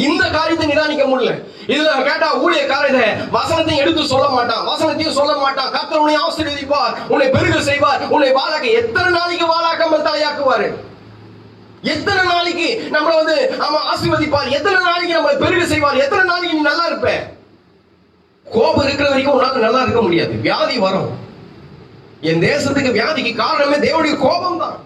இந்த காரியத்தை நிதானிக்க முடியல. இதுல கேட்டா ஊழியக்காரன் வசனத்தை எடுத்து சொல்ல மாட்டான், வசனத்தையும் சொல்ல மாட்டான். கர்த்தர் உன்னை ஆசீர்வதிப்பார், உன்னை பெருக செய்வார், உன்னை வாழாக்க. எத்தனை நாளைக்கு வாழாக்காம தலையாக்குவாரு? எத்தனை நாளைக்கு நம்மள ஆசீர்வதிப்பார்? எத்தனை நாளைக்கு நம்மளை பெருக செய்வார்? எத்தனை நாளைக்கு நீ நல்லா இருப்ப? கோபம் இருக்கிற வரைக்கும் உன்னால நல்லா இருக்க முடியாது. வியாதி வரும். என் தேசத்துக்கு வியாதிக்கு காரணமே தேவனுடைய கோபம் தான்.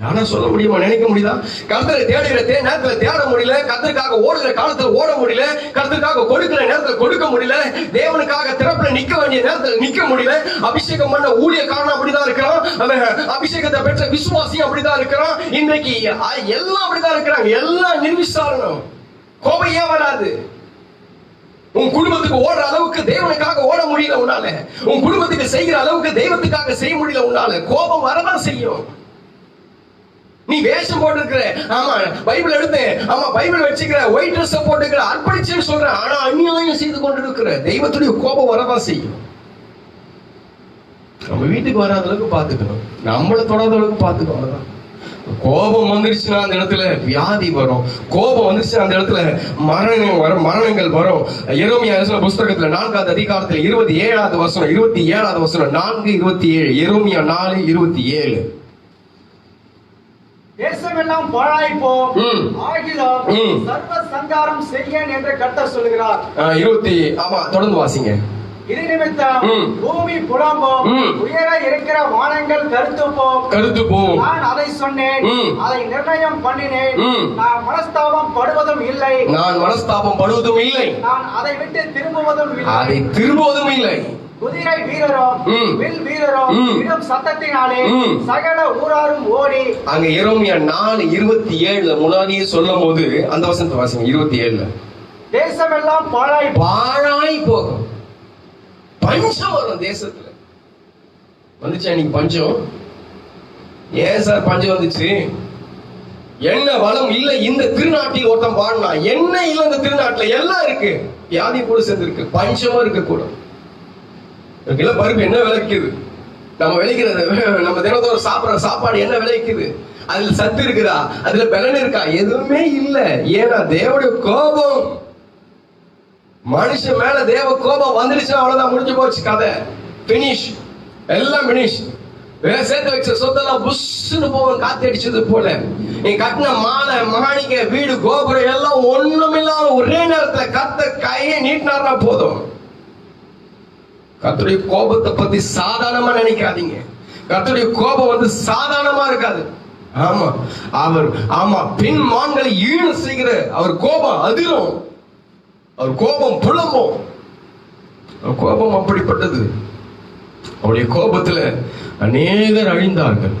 ஆனா சொல்ல முடியுமா, நினைக்க முடியுதா? கர்த்தரை தேடுகிற நேரத்துல தேட முடியல, கர்த்தருக்காக ஓடுகிற காலத்துல ஓட முடியல, கர்த்தருக்காக கொடுக்கிற நேரத்துல கொடுக்க முடியல, தேவனுக்காக திறப்புல நிக்க வேண்டிய நேரத்துல நிக்க முடியல. அபிஷேகம் பண்ண ஊழியக்காரன் அப்படிதான் இருக்கிறான், அபிஷேகத்தை பெற்ற விசுவாசியும் அப்படிதான் இருக்கிறான். இன்றைக்கு எல்லாம் அப்படிதான் இருக்கிறாங்க. எல்லாம் நிர்விசாரணம். கோபம் ஏன் வராது? உன் குடும்பத்துக்கு ஓடுற அளவுக்கு தேவனுக்காக ஓட முடியல உன்னால, உன் குடும்பத்துக்கு செய்கிற அளவுக்கு தெய்வத்துக்காக செய்ய முடியல உன்னால, கோபம் வரதான் செய்யும். நீ வேஷம் போட்டுக்கிற, ஆமா பைபிள் எடுத்து, ஆமா பைபிள் வச்சுக்கிற, ஒயிட் ட்ரெஸ் போட்டுக்கிற, அர்ப்பணிச்சுன்னு சொல்ற, ஆனா அநியாயம் செய்து கொண்டு இருக்கிற, தெய்வத்துடைய கோபம் வரதான் செய்யும். நம்ம வீட்டுக்கு வராத அளவுக்கு பாத்துக்கணும், நம்மள தொடாத அளவுக்கு பாத்துக்கணும். கோபம் வந்துருச்சுன்னா அந்த இடத்துல வியாதி வரும், கோபம் வந்துருச்சுன்னா அந்த இடத்துல மரணங்கள் வரும். எரேமியா புஸ்தகத்துல 4வது அதிகாரத்துல 27வது வசனம், 27வது வசனம், 4:27, எரேமியா 4:27. தேசமெல்லாம் பாழாய்ப்போம், ஆகிலும் சர்வ சங்காரம் செய்யேன் என்று கர்த்தர் சொல்கிறார். தொடர்ந்து வாசிங்க. இது நிமித்தம் பூமி புலம்பும், உயர இருக்கிற வானங்கள் கருத்து போம். நான் அதை சொன்னேன், அதை நிர்ணயம் பண்ணினேன். நான் மனஸ்தாபம் படுவதும் இல்லை, நான் அதை விட்டு திரும்புவதும் இல்லை. குதிரை வீரரும் வில் வீரரும் இடும் சத்தத்தினாலே சகல ஊராரும் ஓடி. அங்க எரேமியா 4:27 முன்னாடியே சொல்லும் போது அந்த வசனத்தை வாசிங்க. 27 தேசமெல்லாம் பாழாய் போகும், பஞ்சம் வரும் தேசத்துல. வந்துச்சா இன்னைக்கு பஞ்சம்? ஏன் சார் பஞ்சம் வந்துச்சு? என்ன வளம் இல்ல இந்த திருநாட்டில்? ஒருத்தன் பாடினா என்ன இல்ல இந்த திருநாட்டுல? எல்லாம் இருக்கு, வியாதி கூட சேர்ந்து இருக்கு, பஞ்சமா இருக்க கூட. பருப்பு என்ன விளைக்குது? நம்ம விளைக்கிறது, நம்ம தினத்தோறும் சாப்பிடுற சாப்பாடு என்ன விளைக்குது? அதுல சத்து இருக்குதா? அதுல பலன் இருக்கா? எதுவுமே இல்ல. ஏன்னா தேவனுடைய கோபம், மனுஷன் மேல தேவ கோபம் வந்துடுச்சுன்னா அவ்வளவுதான், முடிஞ்சு போச்சு கதை. பினிஷ், எல்லாம் பினிஷ். சேர்த்து வச்ச சொத்தெல்லாம் புஷ்னு போகும், காத்து அடிச்சது போல. நீ கட்டின மாலை மாணிக்க வீடு கோபுரம் எல்லாம் ஒண்ணுமில்லாம ஒரே நேரத்துல கத்த கையை நீட்டினார்னா போதும். கர்த்தருடைய கோபத்தை பத்தி சாதாரணமா நினைக்காதீங்க. கர்த்தருடைய கோபம் வந்து சாதாரணமா இருக்காது. ஆமா பின் மான்களை ஈடு செய்கிற அவர் கோபம் அதிரும், அவர் கோபம் புலம்பும். கோபம் அப்படிப்பட்டது. அவருடைய கோபத்துல அநேகர் அழிந்தார்கள்.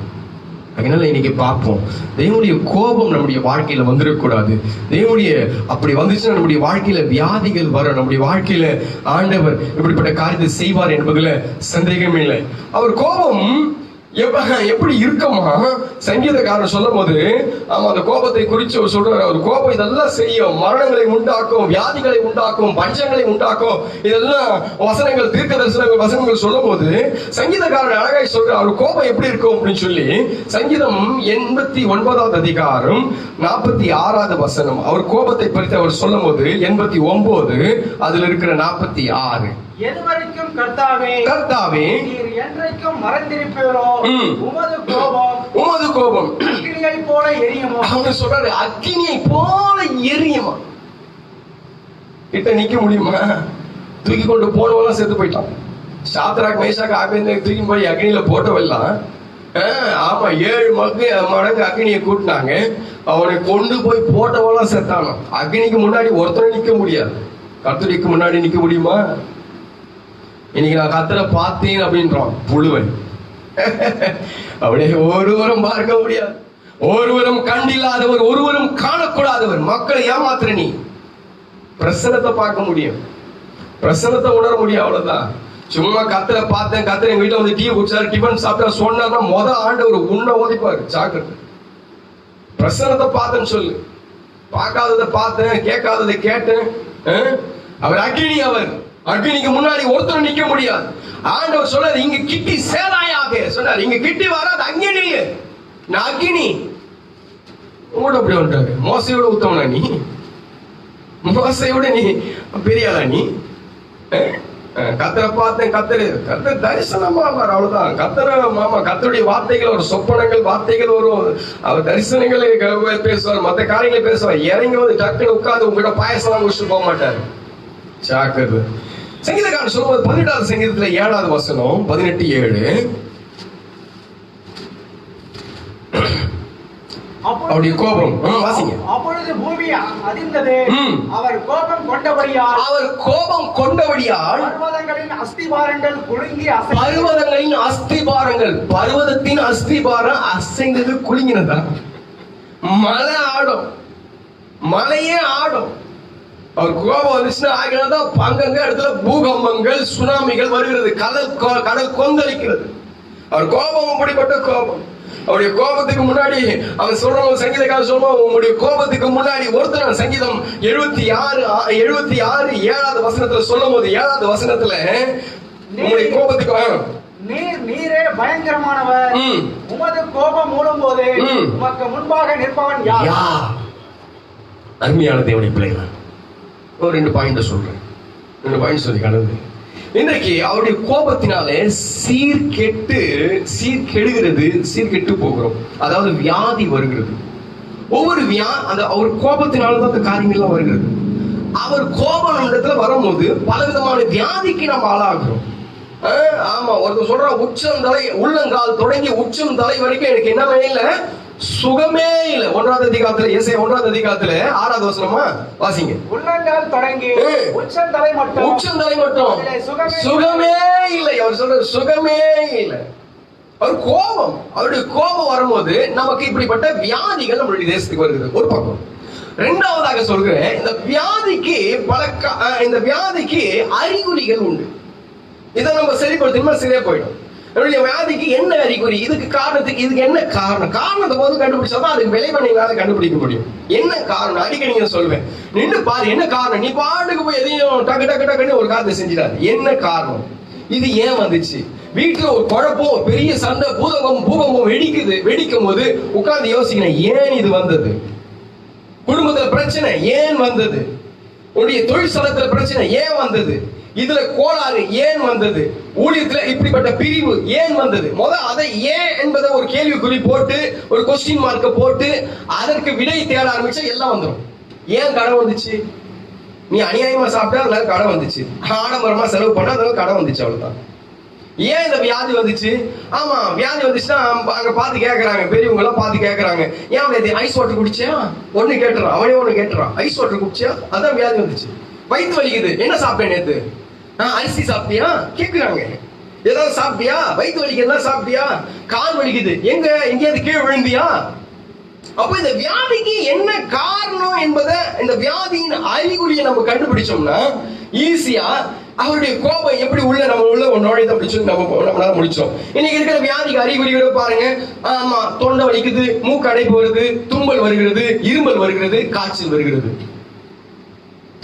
அதனால இன்னைக்கு பார்ப்போம், தேவனுடைய கோபம் நம்முடைய வாழ்க்கையில வந்துடக்கூடாது. தேவனுடைய அப்படி வந்துச்சுன்னா நம்முடைய வாழ்க்கையில வியாதிகள் வரும். நம்முடைய வாழ்க்கையில ஆண்டவர் இப்படிப்பட்ட காரியத்தை செய்வார் என்பதுல சந்தேகமே இல்லை. அவர் கோபம் எப்படி இருக்குமா? சங்கீதக்காரன் சொல்லும் போது அந்த கோபத்தை குறித்து சொல்றாரு. அவர் கோபம் இதெல்லாம் செய்யும், மரணங்களை உண்டாக்கும், வியாதிகளை உண்டாக்கும், பஞ்சங்களை உண்டாக்கும். இதெல்லாம் வசனங்கள், தீர்க்க தரிசனங்கள் வசனங்கள் சொல்லும் போது சங்கீதக்காரன் அழகாய் சொல்ற அவர் கோபம் எப்படி இருக்கும் அப்படின்னு சொல்லி சங்கீதம் 89வது அதிகாரம் 46வது வசனம் அவர் கோபத்தை பற்றி அவர் சொல்லும் போது 89 அதுல இருக்கிற 46. எதுவரைக்கும் கர்த்தாவே நீர் என்றைக்கும் மறந்திருப்பீரோ? உமது கோபம் அக்கினியை போல எரியுமா? அவங்க சொல்றாரு, அக்கினியை போல எரியுமா? கிட்ட நிக்க முடியுமா? தூக்கி கொண்டு போனவெல்லாம் செத்து போயிட்டான். சாத்ராக் மேஷாக் ஆபேத்நேகோ தூக்கி போய் அக்னியில போட்டவெல்லாம் 7 மடங்கு அக்னியை கூட்டினாங்க. அவனை கொண்டு போய் போட்டவெல்லாம் செத்தானோ. அக்னிக்கு முன்னாடி ஒருத்தர் நிக்க முடியாது. கர்த்தருக்கு முன்னாடி நிக்க முடியுமா? இன்னைக்கு நான் கர்த்தரை பார்த்தேன் அப்படின்றான் புழுவன். அப்படியே ஒருவரும் பார்க்க முடியாது, ஒருவரும் கண்டில்லாதவர், ஒருவரும் காணக்கூடாதவர். மக்களை ஏமாத்துற நீ பிரசனத்தை பார்க்க முடியும், பிரசனத்தை உணர முடியும், அவ்வளவுதான். சும்மா கர்த்தரை பார்த்தேன், கர்த்தர் எங்க வீட்டுல வந்து டீ குடிச்சாரு, டிஃபன் சாப்பிட்டா சொன்னா ஆண்டவர் உன்னை ஓதிப்பாரு. ஜாக்கிரதை. பிரசனத்தை பார்த்தேன்னு சொல்லு. பார்க்காததை பார்த்தேன், கேட்காததை கேட்டேன். அவர் அக்னி, அவர் அக்னிக்கு முன்னாடி ஒருத்தர் நிக்க முடியாது. ஆண்டவர் சொன்னார், இங்க கிட்டி சேராயாக சொன்னார். இங்க கிட்டி வராது, அங்கே நில்லு, நான் அக்னி. உங்களோட அப்படி வந்துட்டாரு. மோசையோட உத்தமனா நீ? மோசையோட நீ பெரியாளா நீ? கத்தரை பார்த்தேன், கத்தர் தரிசனமா வர, அவ்வளவுதான். கத்தருடைய வார்த்தைகள் ஒரு சொப்பனங்கள் வார்த்தைகள் வரும். அவர் தரிசனங்களை பேசுவார், மற்ற காரியங்களை பேசுவார். இறங்கி வந்து டக்குன்னு உட்கார்ந்து உங்ககிட்ட பாயசம் குடிச்சுட்டு போக மாட்டாரு. ஜாக்கிரதை. சங்கீதக்காரன் சொல்லும்போது 18வது சங்கீதத்துல 7வது வசனம் 18:7 அவருடைய கோபம். வாசிங்க. அப்பொழுது பூமி அதிர்ந்தது. அவர் கோபம் கொண்டபடியால் பர்வதங்களின் அஸ்திபாரங்கள் குலுங்கி பர்வதத்தின் அஸ்திபாரம் அசைந்தது, குலுங்கினதா? மலை ஆடும், மலையே ஆடும். அவர் கோபம் வந்துச்சுன்னா ஆகினதான் அங்கங்க இடத்துல பூகம்பங்கள், சுனாமிகள் வருகிறது, கடல் கொந்தளிக்கிறது. அவர் கோபம் அப்படிப்பட்ட கோபம். அவருடைய கோபத்துக்கு முன்னாடி அவன் சொல்றவங்க சங்கீதக்காரர் சொல்லுவான், உங்களுடைய கோபத்துக்கு முன்னாடி ஒருத்தர். சங்கீதம் 76 7வது வசனத்துல சொல்லும் போது, 7வது வசனத்துல உங்களுடைய கோபத்துக்கு நீரே பயங்கரமானவர், உமது கோபம் மூடும் போது உமக்கு முன்பாக நிற்பவன் யார்? அருமையான தேவனுடைய பிள்ளைகள், ஒரு 2 பாயிண்ட் சொல்றேன். 2 பாயிண்ட் சொல்லி கடந்து இன்றைக்கு அவருடைய கோபத்தினாலே சீர்கெட்டு போகிறோம். அதாவது வியாதி வருகிறது. ஒவ்வொரு அவர் கோபத்தினால்தான் அந்த காரியங்கள்லாம் வருகிறது. அவர் கோபம் இடத்துல வரும்போது பலவிதமான வியாதிக்கு நம்ம ஆளாகிறோம். ஆமா, ஒருத்தர் சொல்றான், உச்சம் தலை உள்ளங்கால் தொடங்கி உச்சம் தலை வரைக்கும் எனக்கு என்னவே இல்லை, சுகமே இல்ல. 1வது அதிகாரத்துல, ஏசாயா 1வது அதிகாரத்துல 6வது வசனமா வாசிங்க. உள்ளங்கால் தொடங்கி உச்சம் தலை மட்டும் சுகமே இல்லை. அவர் சொல்ற சுகமே இல்லை. அவர் கோபம், அவருடைய கோபம் வரும்போது நமக்கு இப்படிப்பட்ட வியாதிகள் நம்மளுடைய தேசத்துக்கு வருகிறது. ஒரு பக்கம். 2வதாக சொல்கிறேன், இந்த வியாதிக்கு அறிகுறிகள் உண்டு. இதை நம்ம சரிப்படுத்தணுமா சரியா போயிடும். வியாதிக்கு என்ன அறிகுறி, இதுக்கு என்ன காரணத்தை போது கண்டுபிடிச்சாதான் அதுக்கு விளைவனைகளால கண்டுபிடிக்க முடியும். என்ன காரணம் அடிக்கடி நீங்க சொல்வேன், நின்று பாரு என்ன காரணம். நீ பாட்டுக்கு போய் எதையும் டக்கு டக்கு டக்குன்னு ஒரு காரணத்தை செஞ்சிடாது. என்ன காரணம், இது ஏன் வந்துச்சு, வீட்டுல ஒரு குழப்பம், பெரிய சண்டை, பூகம்பம் வெடிக்கும் போது உட்கார்ந்து யோசிக்கணும், ஏன் இது வந்தது? குடும்பத்துல பிரச்சனை ஏன் வந்தது? உன்னுடைய தொழில் ஸ்தலத்துல பிரச்சனை ஏன் வந்தது? இதுல கோளாறு ஏன் வந்தது? ஊழியத்துல இப்படிப்பட்ட பிரிவு ஏன் வந்தது? அதை ஏன் என்பதை ஒரு கேள்விக்குறி போட்டு, ஒரு கொஸ்டின் மார்க்க போட்டு அதற்கு விடை தேட ஆரம்பிச்சா எல்லாம் வந்துடும். ஏன் கடன் வந்துச்சு? நீ அநியாயமா சாப்பிட்டா அதனால கடன் வந்துச்சு, ஆடம்பரமா செலவு பண்ணா அதனால கடன் வந்துச்சு, அவ்வளவுதான். ஏன் இந்த வியாதி வந்துச்சு? ஆமா, வியாதி வந்துச்சுன்னா அங்க பார்த்து கேட்கறாங்க, பெரியவங்க எல்லாம் பார்த்து கேட்கறாங்க, ஏன் ஐஸ் வாட்டர் குடிச்சியா? ஒண்ணு கேட்டுறான், அவனே ஒண்ணு கேட்டுறான், ஐஸ் வாட்டர் குடிச்சியா? அதான் வியாதி வந்துச்சு. வயிற்று வலிக்குது, என்ன சாப்பிட்டேன் நேத்து? அரிசி சாப்பிட்டியா கேக்குறாங்க. ஏதாவது சாப்பிட்டியா? வயிற்று வலிக்குதுன்னா சாப்பிட்டியா? கால் வலிக்குது, எங்கேயாவது கீழே விழுந்தியா? அப்ப இந்த வியாதிக்கு என்ன காரணம் என்பதை, இந்த வியாதியின் அறிகுறியை நம்ம கண்டுபிடிச்சோம்னா ஈஸியா அவருடைய கோபம் எப்படி நம்ம உள்ள நுழையுது அப்படி சொல்லி நம்மளால முடிச்சோம். இன்னைக்கு இருக்கிற வியாதிக்கு அறிகுறிகளை பாருங்க. ஆமா, தொண்டை வலிக்குது, மூக்கு அடைப்பு வருது, தும்பல் வருகிறது, இருமல் வருகிறது, காய்ச்சல் வருகிறது.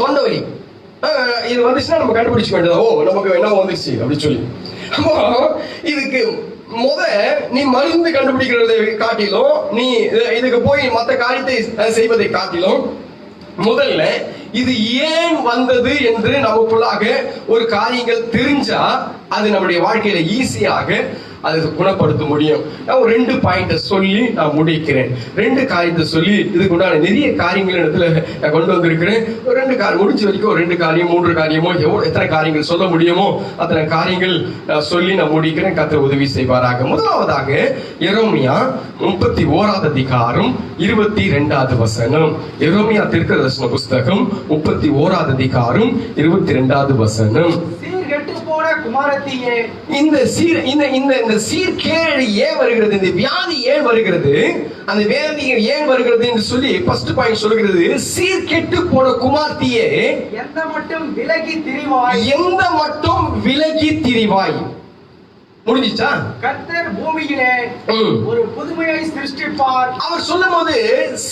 தொண்டை வலி இது வந்துச்சுன்னா நம்ம கண்டுபிடிச்சு வேண்டியது, நமக்கு என்ன வந்துச்சு அப்படின்னு சொல்லி. அப்போ இதுக்கு நீ மருந்து கண்டுபிடிக்கிறதை காட்டிலும், நீ இதுக்கு போய் மற்ற காரியத்தை செய்வதை காட்டிலும் முதல்ல இது ஏன் வந்தது என்று நமக்குள்ளாக ஒரு காரியங்கள் தெரிஞ்சா அது நம்முடைய வாழ்க்கையில ஈஸியாக அதை குணப்படுத்த முடியும். நான் ஒரு 2 பாயிண்ட சொல்லி நான் முடிக்கிறேன். 2 காரியத்தை சொல்லி இதுக்கு உண்டான நிறைய காரியங்கள் இடத்துல நான் கொண்டு வந்திருக்கிறேன். ஒரு 2 காரியம் முடிஞ்ச வரைக்கும், ஒரு 2 காரியம் 3 காரியமோ எத்தனை காரியங்கள் சொல்ல முடியுமோ அத்தனை காரியங்கள் சொல்லி நான் முடிக்கிறேன். கர்த்தர் உதவி செய்வாராக. முதலாவதாக எரேமியா 31வது அதிகாரம் 22வது வசனம். எரேமியா தீர்க்கதரிசன புஸ்தகம் 31வது அதிகாரம் 22வது வசனம். இந்த சீர்கேடு ஏன் வருகிறது, இந்த வியாதி ஏன் வருகிறது, அந்த வியாதி ஏன் வருகிறது என்று சொல்லி ஃபர்ஸ்ட் பாயிண்ட் சொல்கிறது, சீர்கெட்டு போன குமார்த்தியே எந்த மட்டும் விலகி திரிவாய். முடிஞ்சிச்சா? கர்த்தர் பூமியிலே ஒரு புதுமையை சிருஷ்டிப்பார். அவர் சொல்லும்போது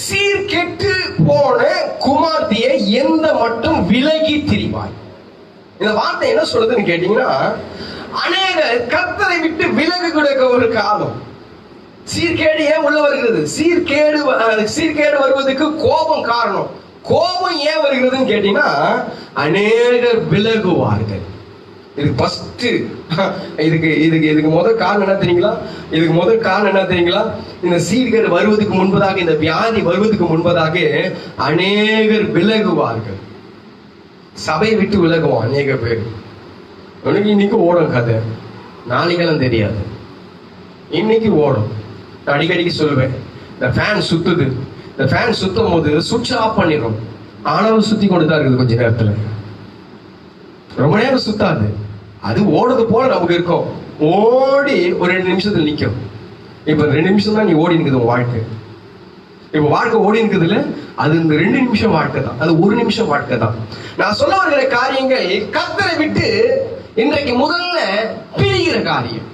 சீர்கெட்டு போன குமார்த்தியை எந்த மட்டும் விலகி திரிவாய். இந்த வார்த்தை என்ன சொல்றதுன்னு கேட்டீங்கன்னா, அநேக கர்த்தரை விட்டு விலகு கொடுக்க ஒரு காலம். சீர்கேடு ஏன் உள்ள வருகிறது? சீர்கேடு வருவதற்கு கோபம் காரணம். கோபம் ஏன் வருகிறதுன்னு கேட்டீங்கன்னா, அநேகர் விலகுவார்கள். இதுக்கு முதல் காரணம் என்ன தெரியுங்களா? இந்த சீர்கேடு வருவதற்கு முன்பதாக, இந்த வியாதி வருவதற்கு முன்பதாக அநேகர் விலகுவார்கள். சபையை விட்டு விலகுவோம் அநேக பேர். இன்னைக்கு ஓடும் கதை, நாளைக்கெல்லாம் தெரியாது. இன்னைக்கு ஓடும். அடிக்கடிக்கு சொல்லுவேன், இந்த ஃபேன் சுத்துது. இந்த ஃபேன் சுத்தும் போது சுவிட்ச் ஆஃப் பண்ணிடும். ஆனாலும் சுத்தி கொண்டு தான் இருக்குது. கொஞ்ச நேரத்துல ரொம்ப நேரம் சுத்தாது. அது ஓடுறது போல நமக்கு இருக்கும். ஓடி ஒரு 2 நிமிஷத்துல நிக்கும். இப்ப 2 நிமிஷம் தான் நீ ஓடி இருக்குது உன் வாழ்க்கை. இப்ப வாழ்க்கை ஓடி இருக்குது இல்ல, அது இந்த 2 நிமிஷம் வாழ்க்கை தான். அது 1 நிமிஷம் வாழ்க்கை தான். நான் சொல்ல வருகிற காரியங்கள் கர்த்தரை விட்டு இன்றைக்கு முதல்ல பிரிகிற காரியம்.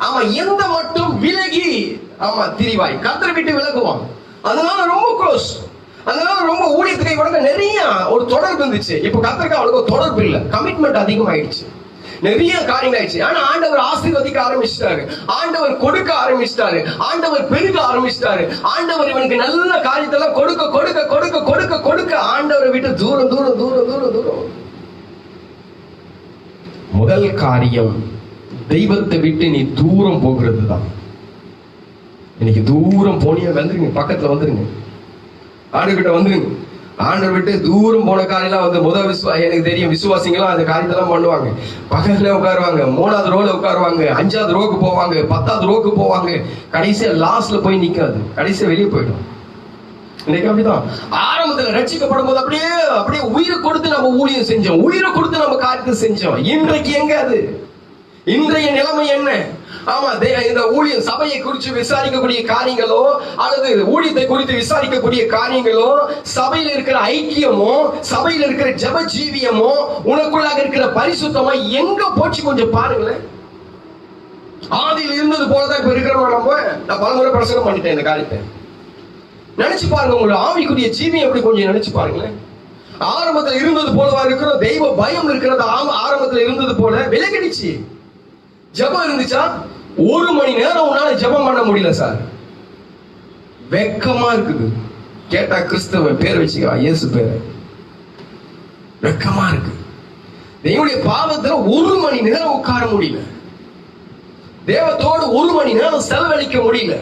ஆமா, எந்த மட்டும் விலகி ஆமா திரிவாய் கர்த்தரை விட்டு விலகுவான். அதனால ரொம்ப க்ளோஸ். அதனால ரொம்ப ஊழியத்துக்கு கூட நிறைய ஒரு தொடர்பு இருந்துச்சு. இப்ப கர்த்தருக்கு அவளுக்கு தொடர்பு இல்லை. கமிட்மெண்ட் அதிகமாயிடுச்சு. நிறைய காரியங்கள் ஆயிடுச்சு. ஆனா ஆண்டவர் ஆசீர்வதிக்க ஆரம்பிச்சிட்டாரு. ஆண்டவர் கொடுக்க ஆரம்பிச்சிட்டாரு. ஆண்டவர் பெருக ஆரம்பிச்சிட்டாரு. ஆண்டவர் இவனுக்கு நல்ல காரியத்தெல்லாம் கொடுக்க கொடுக்க கொடுக்க கொடுக்க கொடுக்க ஆண்டவரை விட்டு தூரம் தூரம் தூரம் தூரம் தூரம். முதல் காரியம், தெய்வத்தை விட்டு நீ தூரம் போகிறது தான். இன்னைக்கு தூரம் போனியா வந்துருங்க, பக்கத்துல வந்துருங்க, ஆண்டவர்கிட்ட வந்துருங்க. ஆண்டவர் விட்டு தூரம் போன காரியெல்லாம் வந்து முதல் எனக்கு தெரியும் விசுவாசிங்களாம் அந்த காரியத்தெல்லாம் பண்ணுவாங்க. பக்கத்துல உட்காருவாங்க, 3வது ரோல உட்காருவாங்க, 5வது ரோக்கு போவாங்க, 10வது ரோக்கு போவாங்க, கடைசியா லாஸ்ட்ல போய் நிக்காது, கடைசியா வெளியே போயிடும். இன்னைக்கு அப்படிதான். ஆரம்பத்துல ரட்சிக்கப்படும் போது அப்படியே அப்படியே உயிரை கொடுத்து நம்ம ஊழியம் செஞ்சோம், உயிரை கொடுத்து நம்ம காரியத்தை செஞ்சோம். இன்றைக்கு எங்க அது? இன்றைய நிலைமை என்ன? ஆமா, இந்த ஊழிய சபையை குறித்து விசாரிக்கக்கூடிய காரியங்களோ அல்லது ஊழியத்தை குறித்து விசாரிக்கக்கூடிய காரியங்களோ, சபையில் இருக்கிற ஐக்கியமோ, சபையில் இருக்கிற ஜெப ஜீவியமோ, உனக்குள்ளாக இருக்கிற பரிசுத்தமோ எங்க போச்சு கொஞ்சம் பாருங்களேன். ஆதியில் இருந்தது போலதான் இப்ப இருக்கிறோம். நான் பலமுறை பிரசங்கம் பண்ணிட்டேன் இந்த காரியத்தை. நினைச்சு பாருங்க, உங்களுடைய ஆவிக்குரிய ஜீவியம் எப்படி கொஞ்சம் நினைச்சு பாருங்களேன். ஆரம்பத்தில் இருந்தது போலவா இருக்கிறோம். தெய்வ பயம் இருக்கிறது ஆரம்பத்தில் இருந்தது போல விலகிடுச்சு. ஜெபம் இருந்துச்சா? 1 மணி நேரம் உன்னால ஜெபம் பண்ண முடியல சார். வெக்கமா இருக்குது. கேட்டா கிறிஸ்தவ பேர் வச்சுக்கா, இயேசு பேரு. வெக்கமா இருக்கு. தேவனுடைய பாவத்துல 1 மணி நேரம் உட்கார முடியல. தேவத்தோடு 1 மணி நேரம் செலவழிக்க முடியல.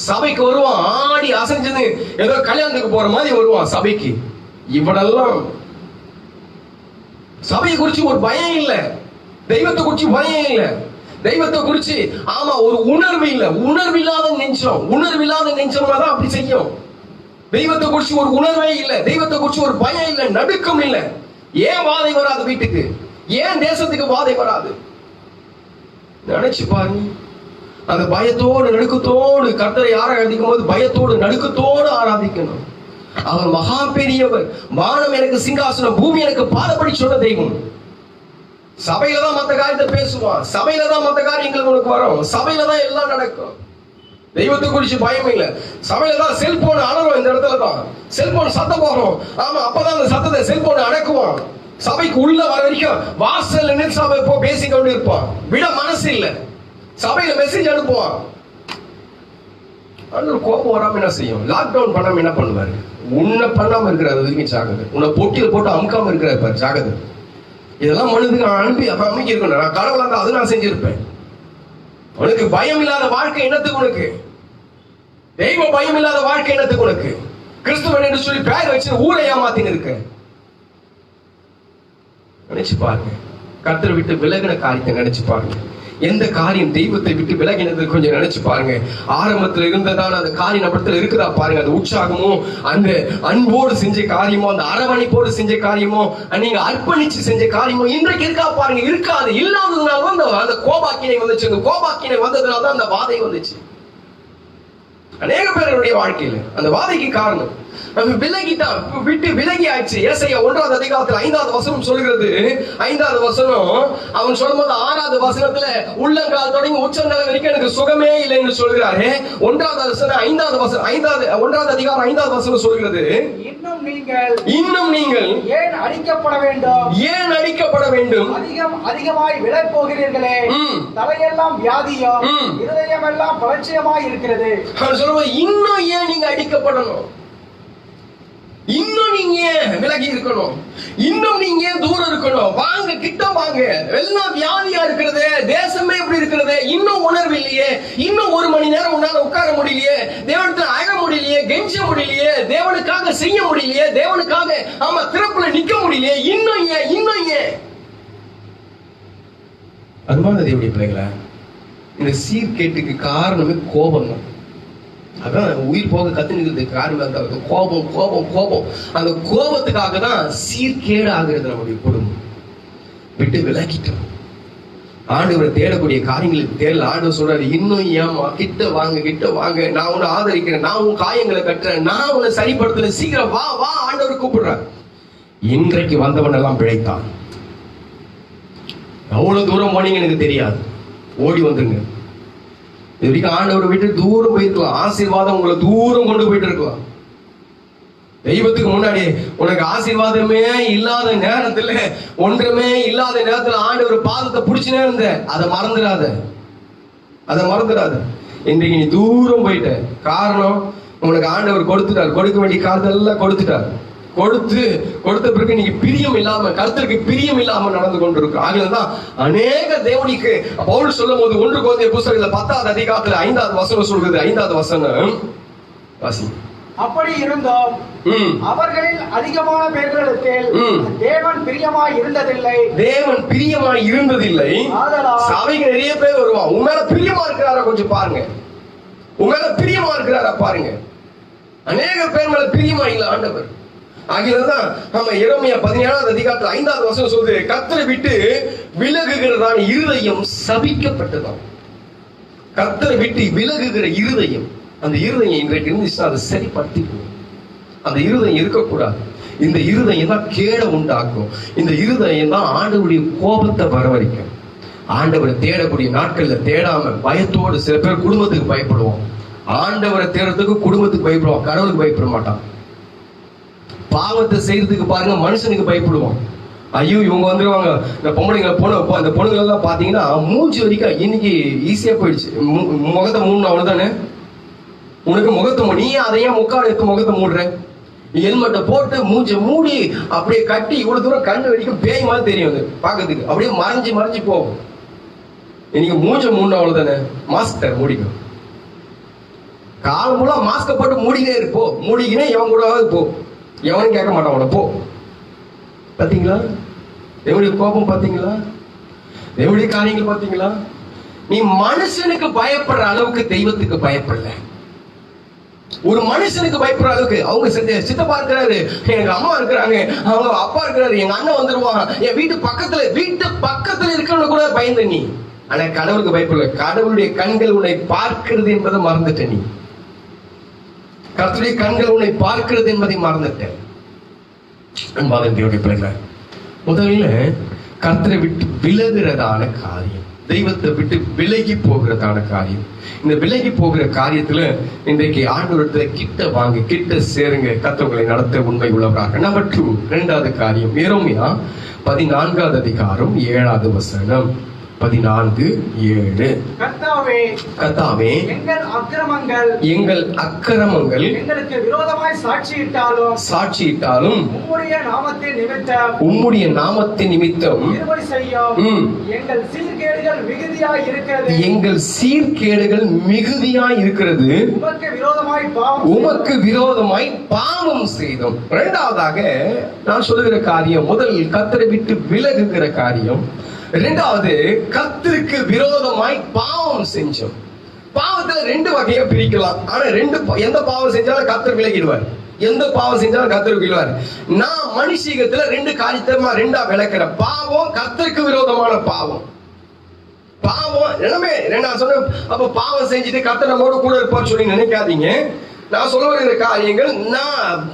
சபைக்கு வருவான், ஆடி அசைஞ்சது ஏதோ கல்யாணத்துக்கு போற மாதிரி வருவான் சபைக்கு. இவனெல்லாம் சபையை குறிச்சு ஒரு பயம் இல்லை, தெய்வத்தை குறிச்சு பயம் இல்லை, தெய்வத்தை குறிச்சு ஆமா ஒரு உணர்வு இல்லை. உணர்வு இல்லாத நெஞ்சம், உணர்வு இல்லாத நெஞ்சமா தான் அப்படி செய்யும். தெய்வத்தை குறிச்சு ஒரு உணர்வே இல்லை, தெய்வத்தை குறிச்சு ஒரு பயம் இல்லை, நடுக்கம் இல்லை. ஏன் வாதை வராது வீட்டுக்கு? ஏன் தேசத்துக்கு வாதை வராது? நினைச்சு பாருங்க. அந்த பயத்தோடு நடுக்கத்தோடு கர்த்தரை ஆராதிக்கும் போது பயத்தோடு நடுக்கத்தோடு ஆராதிக்கணும். அவர் மகா பெரியவர். வானம் எனக்கு சிங்காசனம், பூமி எனக்கு பாதப்படி சொன்ன தெய்வம். சபையில தான் மற்ற காரியத்தை பேசுவான், சபையில தான் மற்ற காரியங்கள் உனக்கு வரும், சபையில தான் எல்லாம் நடக்கும். தெய்வத்தை குறிச்சு பயம் இல்லை. சபையில தான் செல்போன் அலறும், இந்த இடத்துல தான் செல்போன் சத்தம் போகும். ஆமா, அப்பதான் அந்த சத்தத்தை செல்போன் அடக்குவான். சபைக்கு உள்ள வர வரைக்கும் வாசல் நின்று சபை போ பேசிக்கொண்டு இருப்பான். விட மனசு இல்லை. சபையில மெசேஜ் அனுப்புவான். கோபம் வராம என்ன செய்யும்? லாக்டவுன் பண்ணாம என்ன பண்ணுவாரு? உன்னை பண்ணாம இருக்கிறாரு வரைக்கும் ஜாகிரதை. உன்னை பொட்டியில போட்டு அமுக்காம இருக்கிறாரு ஜாகிரதை. இதெல்லாம் மனுதுக்கு அனுப்பி அமைக்க இருக்கணும். நான் கடவுளா இருந்தா அது நான் செஞ்சிருப்பேன். உனக்கு பயம் இல்லாத வாழ்க்கை என்னத்துக்கு உனக்கு? தெய்வ பயம் இல்லாத வாழ்க்கை என்னத்துக்கு உனக்கு? கிறிஸ்துவன் என்று சொல்லி பேர் வச்சு ஊரை ஏமாத்தின்னு இருக்க. நினைச்சு பாருங்க. கர்த்தரை விட்டு விலகின காரியத்தை நினைச்சு பாருங்க. எந்த காரியம் தெய்வத்தை விட்டு விலகினது கொஞ்சம் நினைச்சு பாருங்க. ஆரம்பத்தில் இருந்ததான அந்த காரியம் நம்மிடத்துல இருக்குதா பாருங்க. அந்த உற்சாகமோ, அந்த அன்போடு செஞ்ச காரியமோ, அந்த அரவணைப்போடு செஞ்ச காரியமோ, நீங்க அர்ப்பணிச்சு செஞ்ச காரியமோ இன்றைக்கு இருக்கா பாருங்க. இருக்காது. இல்லாததுனால அந்த கோபாக்கினை வந்துச்சு. அந்த கோபாக்கினை வந்ததுனால தான் அந்த வாதை வந்துச்சு அநேக பேருடைய வாழ்க்கையில. அந்த வாதைக்கு காரணம் விலகிட்டான், விட்டு விலகி ஆயிடுச்சு. ஏசாயா 1வது அதிகாரத்துல 5வது வசனம் சொல்கிறது. 5வது வசனம் அவன் சொல்லும்போது 6வது வசனத்துல உள்ளங்கால் தொடங்கி உச்சங்கால் வரைக்கும் எனக்கு சுகமே இல்லைன்னு சொல்கிறாரு. 1வது வசனம் 5வது வசனம் 1வது அதிகாரம் 5வது வசனம் சொல்கிறது, இன்னும் நீங்கள் ஏன் அடிக்கப்பட வேண்டும்? ஏன் அடிக்கப்பட வேண்டும்? அதிகமாய் விலை போகிறீர்களே. தலையெல்லாம் வியாதியும் இருதயம் எல்லாம் பலட்சியமாய் இருக்கிறது. அவன் சொல்லுவான், இன்னும் ஏன் நீங்க அடிக்கப்படணும்? இன்னும் நீங்க விலகி இருக்கணும், இன்னும் நீங்க தூரம் இருக்கணும். வாங்க, கிட்ட வாங்க. எல்லாம் வியாதியா இருக்கிறது, தேசமே இப்படி இருக்கிறது, இன்னும் உணர்வு இல்லையே, இன்னும் 1 மணி நேரம் உன்னால உட்கார முடியலையே, தேவனுக்கு அழ முடியலையே, கெஞ்ச முடியலையே, தேவனுக்காக செய்ய முடியலையே, தேவனுக்காக ஆமா திறப்புல நிக்க முடியலையே, இன்னும் ஏன், இன்னும் ஏன்? அதுமான தேவனுடைய பிள்ளைகளா, இந்த சீர்கேட்டுக்கு காரணமே கோபம் தான். அதான் உயிர் போக கத்துனுக்கிறது காரணம் அந்த கோபம் கோபம் கோபம். அந்த கோபத்துக்காக தான் சீர்கேடு ஆகிறது நம்முடைய குடும்பம். விட்டு விலகிட்டோம். ஆண்டவரை தேடக்கூடிய காரியங்களுக்கு தேடல. ஆண்டவர் சொல்றாரு, இன்னும் ஏமா கிட்ட வாங்க கிட்ட வாங்க, நான் உன்னை ஆதரிக்கிறேன், நான் உன் காயங்களை கட்டுறேன், நான் உன்னை சரிப்படுத்தல, சீக்கிரம் வா வா ஆண்டவர் கூப்பிடுறார். இன்றைக்கு வந்தவன் எல்லாம் பிழைத்தான். அவ்வளவு தூரம் போனீங்க எனக்கு தெரியாது, ஓடி வந்துருங்க. இது வரைக்கும் ஆண்டவரை விட்டு தூரம் போயிருக்கலாம், ஆசீர்வாதம் உங்களை தூரம் கொண்டு போயிட்டு இருக்கலாம். தெய்வத்துக்கு முன்னாடி உனக்கு ஆசீர்வாதமே இல்லாத நேரத்துல, ஒன்றுமே இல்லாத நேரத்துல ஆண்டவர் பாதத்தை பிடிச்சுனே இருந்த, அதை மறந்துடாத, அதை மறந்துடாத. இன்றைக்கு நீ தூரம் போயிட்ட. காரணம், உனக்கு ஆண்டவர் கொடுத்துட்டார், கொடுக்க வேண்டிய காலத்தெல்லாம் கொடுத்துட்டார். கொடுத்த பிறகு நீங்க பிரியம் இல்லாம, கர்த்தருக்கு பிரியம் இல்லாம நடந்து கொண்டிருக்கிறோம். ஆகதான் அநேக தேவனுக்கு பவுல் சொல்லும் போது 1 கொரிந்தியர் புத்தகத்துல 10வது அதிகாரத்துல 5வது வசனம் சொல்கிறது. 5வது வசனம் வாசி. அப்படி இருந்தோம், அவர்களில் அதிகமான பேர்களிடத்தில் தேவன் பிரியமாய் இருந்ததில்லை. தேவன் பிரியமாய் இருந்ததில்லை. சபைக்கு நிறைய பேர் வருவான், உன் மேல பிரியமா இருக்கிறாரா கொஞ்சம் பாருங்க, உன் மேல பிரியமா இருக்கிறாரா பாருங்க. அநேக பேர் மேல பிரியமா இல்ல ஆண்டவர். ஆகியதான் நம்ம எரேமியா 17வது அதிகாரத்துல 5வது வசனம் சொல்லுது, கர்த்தரை விட்டு விலகுகிறதான இருதயம் சபிக்கப்பட்டதாம். கர்த்தரை விட்டு விலகுகிற இருதயம், அந்த இருதயம் இன்றைக்கு இருந்துச்சுன்னா அதை சரிப்படுத்திக்கணும். அந்த இருதயம் இருக்கக்கூடாது. இந்த இருதயம் தான் கேட உண்டாக்கும். இந்த இருதயம் தான் ஆண்டவருடைய கோபத்தை வரவழைக்கும். ஆண்டவரை தேடக்கூடிய நாட்கள்ல தேடாம பயத்தோடு சில பேர் குடும்பத்துக்கு பயப்படுவோம். ஆண்டவரை தேடுறதுக்கு குடும்பத்துக்கு பயப்படுவோம், கடவுளுக்கு பயப்பட மாட்டான். பாவத்தை செய்யறதுக்கு பாருங்க மனுஷனுக்கு பயப்படுவோம். ஐயோ இவங்க வந்துருவாங்க, இந்த பொம்பளைங்களை அந்த பொண்ணுகள் எல்லாம் பாத்தீங்கன்னா மூஞ்சி வரைக்கும் இன்னைக்கு ஈஸியா போயிடுச்சு. முகத்தை மூடணும், அவ்வளவுதானே. உனக்கு முகத்தை நீ அதையே முக்கால் எடுத்து முகத்தை மூடுற, ஹெல்மெட்டை போட்டு மூஞ்ச மூடி அப்படியே கட்டி இவ்வளவு தூரம் கண்ணு வரைக்கும் பேய் மாதிரி தெரியும் பாக்கிறதுக்கு, அப்படியே மறைஞ்சு மறைஞ்சு போகும். இன்னைக்கு மூஞ்ச மூடணும், அவ்வளவுதானே. மாஸ்க் மூடிக்கும், காலம் மூலம் மாஸ்க போட்டு மூடினே இருப்போ, மூடிக்கினே எவன் கூடவாது போ, எவனும் கேட்க மாட்டான் உன போ. பாத்தீங்களா தேவனுடைய கோபம்? பாத்தீங்களா தேவனுடைய காரியங்கள்? பாத்தீங்களா? நீ மனுஷனுக்கு பயப்படுற அளவுக்கு தெய்வத்துக்கு பயப்படல. ஒரு மனுஷனுக்கு பயப்படுற அளவுக்கு அவங்க சித்தப்பா இருக்கிறாரு, எங்க அம்மா இருக்கிறாங்க, அவங்க அப்பா இருக்கிறாரு, எங்க அண்ணன் வந்துருவான், என் வீட்டு பக்கத்துல இருக்கிறவங்க கூட பயந்த நீ. ஆனா கடவுளுக்கு பயப்படல. கடவுளுடைய கண்கள் உன்னை பார்க்கிறது என்பதை மறந்துட்ட நீ. கர்த்தருடைய கண்கள் உன்னை பார்க்கிறது என்பதை மறந்துட்ட. தேவனுடைய பிள்ளைகளை, முதல்ல கர்த்தரை விட்டு விலகுறதான காரியம், தெய்வத்தை விட்டு விலகி போகிறதான காரியம். இந்த விலகி போகிற காரியத்துல இன்றைக்கு ஆண்டவரத்துல கிட்ட வாங்க, கிட்ட சேருங்க, கர்த்தர்களை நடத்த உண்மை உள்ளவராக. நம்பர் 2, 2வது காரியம், எரேமியா 14வது அதிகாரம் 7வது வசனம். 14:7. கர்த்தாவே எங்கள் அக்கிரமங்கள் எங்களுக்கு விரோதமாய் சாட்சியிட்டாலும் உம்முடைய நாமத்தின் நிமித்தம் எங்கள் சீர்கேடுகள் மிகுதியாய் இருக்கிறது, உமக்கு விரோதமாய் பாவம் செய்தோம். இரண்டாவதாக நான் சொல்லுகிற காரியம், முதல் கர்த்தரை விட்டு விலகுகிற காரியம், இரண்டாவது கர்த்தருக்கு விரோதமாய் பாவம் செஞ்சோம். பாவத்துல 2 வகையா பிரிக்கலாம். ஆனா எந்த பாவம் செஞ்சாலும் கர்த்தர் விலகிடுவார், எந்த பாவம் செஞ்சாலும் கர்த்தர் விலகிடுவார். நான் மனுஷீகத்துல 2 காரியத்தை 2ஆ விளக்குற பாவம், கர்த்தருக்கு விரோதமான பாவம். பாவம் எல்லாமே நான் சொன்ன. அப்ப பாவம் செஞ்சுட்டு கர்த்தர் நம்மோட கூட இருப்பான்னு சொல்லி நினைக்காதீங்க. நான் சொல்ல வருகிற காரியங்கள் நான்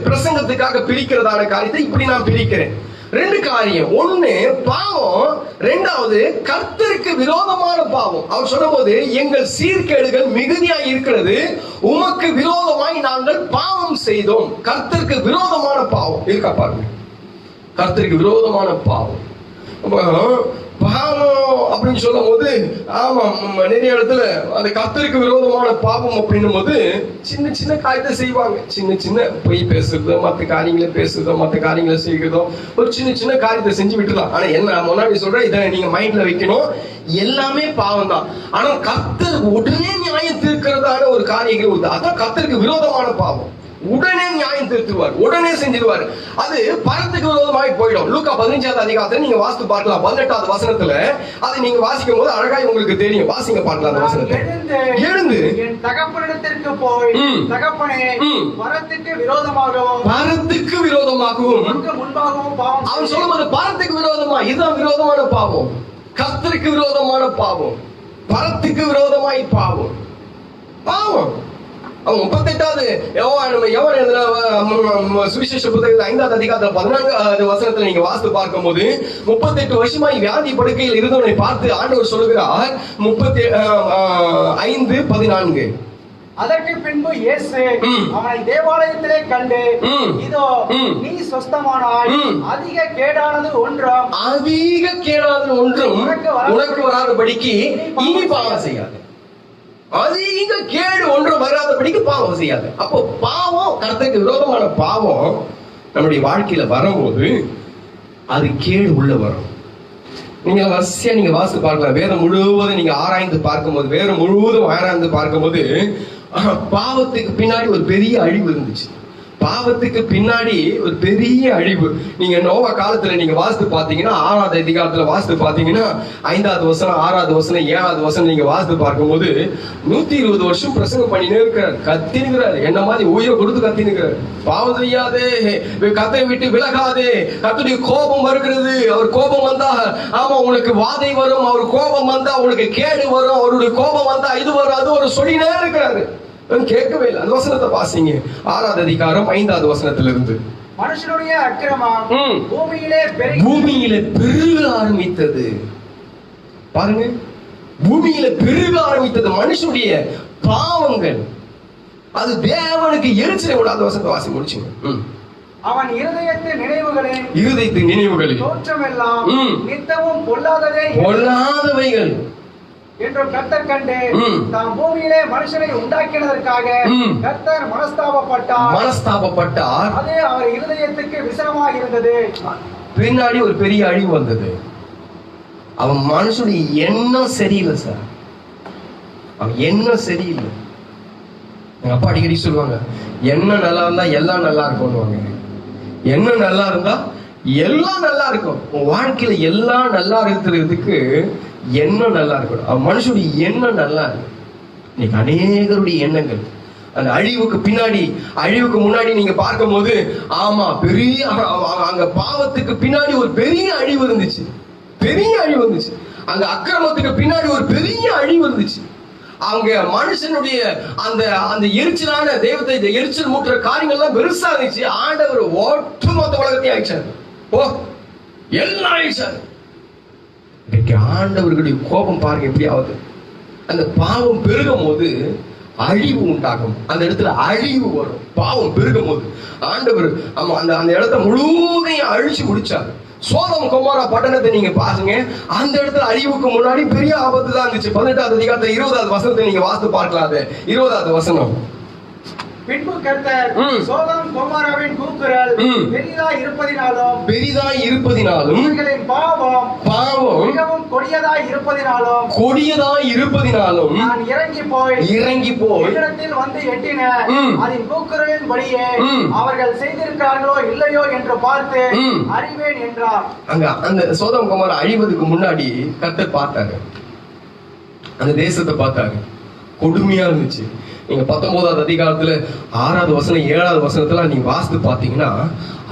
பிரசங்கத்துக்காக பிரிக்கிறதான காரியத்தை இப்படி நான் பிரிக்கிறேன். 2 காரியம், ஒண்ணு பாவம், 2வது கர்த்தருக்கு விரோதமான பாவம். அவர் சொல்லும் போது எங்கள் சீர்கேடுகள் மிகுதியாய் இருக்கிறது, உமக்கு விரோதமாய் நாங்கள் பாவம் செய்தோம். கர்த்தருக்கு விரோதமான பாவம் இருக்கா பாருங்க. கர்த்தருக்கு விரோதமான பாவம். பாவம் அப்படின்னு சொல்லும் போது, ஆமா நிறைய இடத்துல அந்த கர்த்தருக்கு விரோதமான பாவம் அப்படின்னும் போது சின்ன சின்ன காரியத்தை செய்வாங்க. சின்ன சின்ன பொய் பேசுறதோ, மற்ற காரியங்களை பேசுறதோ, மற்ற காரியங்களை செய்கிறதோ, ஒரு சின்ன சின்ன காரியத்தை செஞ்சு விட்டுலாம். ஆனா என்ன முன்னாடி சொல்றேன், இதை நீங்க மைண்ட்ல வைக்கணும், எல்லாமே பாவம் தான். ஆனா கர்த்தர் உடனே நியாயம் தீர்க்கிறதான ஒரு காரியங்கள், அதான் கர்த்தருக்கு விரோதமான பாவம். உடனே நியாயம் திருத்துவார், உடனே செஞ்சிருவார். அது பரத்துக்கு விரோதமாய் போயிடும். லூக்கா 15வது அதிகாரத்துல நீங்க வாசித்து பார்க்கலாம். 18வது வசனத்துல அதை நீங்க வாசிக்கும் போது அழகாய் உங்களுக்கு தெரியும். வாசிங்க பார்க்கலாம் அந்த வசனத்தை. எழுந்து என் தகப்பனிடத்திற்கு போய், தகப்பனே, பரத்துக்கு விரோதமாகவும் முன்பாகவும் பாவம். அவன் சொல்லும்போது பரத்துக்கு விரோதமா, இதுதான் விரோதமான பாவம். கர்த்தருக்கு விரோதமான பாவம், பரத்துக்கு விரோதமாய் பாவம். அவன் 38வது சுவிசேஷ புத்தகத்தில் 5வது அதிகாரத்துல 14வது வசனத்துல நீங்க வாசித்து பார்க்கும் போது 38 வருஷமாய் வியாதி படுக்கையில் இருந்தவனை பார்த்து ஆண்டவர் சொல்லுகிறார். 35:14. அதற்கு பின்பு இயேசு அவனை தேவாலயத்திலே கண்டு, இதோ நீ சொஸ்தமானாய், அதிக கேடானது ஒன்றும் உனக்கு வராதபடிக்கு இனி பாவம் செய்யாது. அதிக கேடு ஒன்றும் வராதபடிக்கு பாவம் செய்யாது. அப்போ பாவம், கர்த்தருக்கு விரோதமான பாவம் நம்முடைய வாழ்க்கையில வரும்போது அது கேடு உள்ள வரும். நீங்க வரிசையா நீங்க வாசித்து பார்க்கலாம். வேதம் முழுவதும் நீங்க ஆராய்ந்து பார்க்கும்போது பாவத்துக்கு பின்னாடி ஒரு பெரிய அழிவு இருந்துச்சு. பாவத்துக்கு பின்னாடி ஒரு பெரிய அழிவு. நீங்க நோவா காலத்துல நீங்க வாசித்து பாத்தீங்கன்னா 6வது அதிகாரத்துல வாசித்து பாத்தீங்கன்னா 5வது வசனம், 6வது வசனம், 7வது வசனம் நீங்க வாசித்து பார்க்கும்போது 120 வருஷம் பிரசங்கம் பண்ணினே இருக்கிறார், கத்தினுகிறார். என்ன மாதிரி உயிரை கொடுத்து கத்தினுகிறார். பாவம் செய்யாதே, கத்தை விட்டு விலகாதே, கர்த்தருடைய கோபம் வருகிறது. அவர் கோபம் வந்தா ஆமா உனக்கு வாதை வரும், அவர் கோபம் வந்தா உனக்கு கேடு வரும், அவருடைய கோபம் வந்தா இது வரும், அது ஒரு சொல்லினே இருக்கிறாரு. கேட்கவே இல்லை. அந்த வசனத்தை வாசிங்க. 6வது அதிகாரம் 5வது வசனத்திலிருந்து. மனுஷனுடைய அக்கிரமம் பூமியிலே பெருக ஆரம்பித்தது. பாருங்க, பூமியில பெருக ஆரம்பித்தது மனுஷனுடைய பாவங்கள். அது தேவனுக்கு எரிச்சலை விட. அந்த வசனத்தை வாசி முடிச்சுங்க. அவன் இருதயத்தின் நினைவுகளில் தோற்றமெல்லாம் நித்தமும் பொல்லாதவைகள் என்றும் கர்த்தர் கண்டு தாம் பூமியிலே மனுஷனை உண்டாக்கினதற்காக கர்த்தர் மனஸ்தாபப்பட்டார். அதே அவர் இருதயத்துக்கு விசனமாக இருந்தது. பின்னாடி ஒரு பெரிய அழிவு வந்தது. அவன் மனுஷனுடைய எண்ணம் சரியில்லை சார். அவன் எண்ணம் சரியில்லை. எங்க அப்பா அடிக்கடி சொல்லுவாங்க, எண்ணம் நல்லா இருந்தா எல்லாம் நல்லா இருக்கும்னுவாங்க. எண்ணம் நல்லா இருந்தா எல்லாம் நல்லா இருக்கும். உன் வாழ்க்கையில எல்லாம் நல்லா இருக்கிறதுக்கு எண்ணம் நல்லா இருக்கணும். மனுஷனுடைய எண்ணம் நல்லா இருக்கு. இன்னைக்கு அநேகருடைய எண்ணங்கள் அந்த அழிவுக்கு முன்னாடி நீங்க பார்க்கும் போது ஆமா பெரிய அங்க பாவத்துக்கு பின்னாடி ஒரு பெரிய அழிவு இருந்துச்சு. அங்க அக்கிரமத்துக்கு பின்னாடி ஒரு பெரிய அழிவு இருந்துச்சு. அவங்க மனுஷனுடைய அந்த எரிச்சலான தெய்வத்தை எரிச்சல் மூட்டுற காரியங்கள்லாம் பெருசா இருந்துச்சு. ஆண்டவர் ஒட்டுமொத்த உலகத்தையும் ஆயிடுச்சாரு. எல்லாம் ஆயிடுச்சாரு. இன்னைக்கு ஆண்டவர்களுடைய கோபம் பாருங்க எப்படி ஆகுது. அந்த பாவம் பெருகும் போது அழிவு உண்டாகும். அந்த இடத்துல அழிவு வரும். பாவம் பெருகும் போது ஆண்டவர் அந்த இடத்த முழுவதையும் அழிச்சு முடிச்சாரு. சோதம் கொமோரா பட்டணத்தை நீங்க பாருங்க. அந்த இடத்துல அழிவுக்கு முன்னாடி பெரிய ஆபத்து தான் இருந்துச்சு. 18வது அதிகாரத்துல 20வது வசனத்தை நீங்க வாசித்து பார்க்கலாம். 20வது வசனம். பின்பு கர்த்தர் சோதம் கொமோராவின் கூக்குரல் பெரிதாய் இருப்பதினாலும் அவர்களின் பாவம் மிகவும் கொடியதாய் இருப்பதினாலும் நான் இறங்கி போய் இடத்தில் வந்து எட்டின அதன் கூக்குரலின் படியே அவர்கள் செய்திருக்கிறார்களோ இல்லையோ என்று பார்த்து அறிவேன் என்றார். அங்க அந்த சோதம் கொமோரா அழிவதற்கு முன்னாடி கர்த்தர் பார்த்தாரு. அந்த தேசத்தை பார்த்தாரு. கொடுமையா இருந்துச்சு. நீங்க 19வது அதிகாரத்துல 6வது வசனம் 7வது வசனத்துல நீங்க வாசித்து பாத்தீங்கன்னா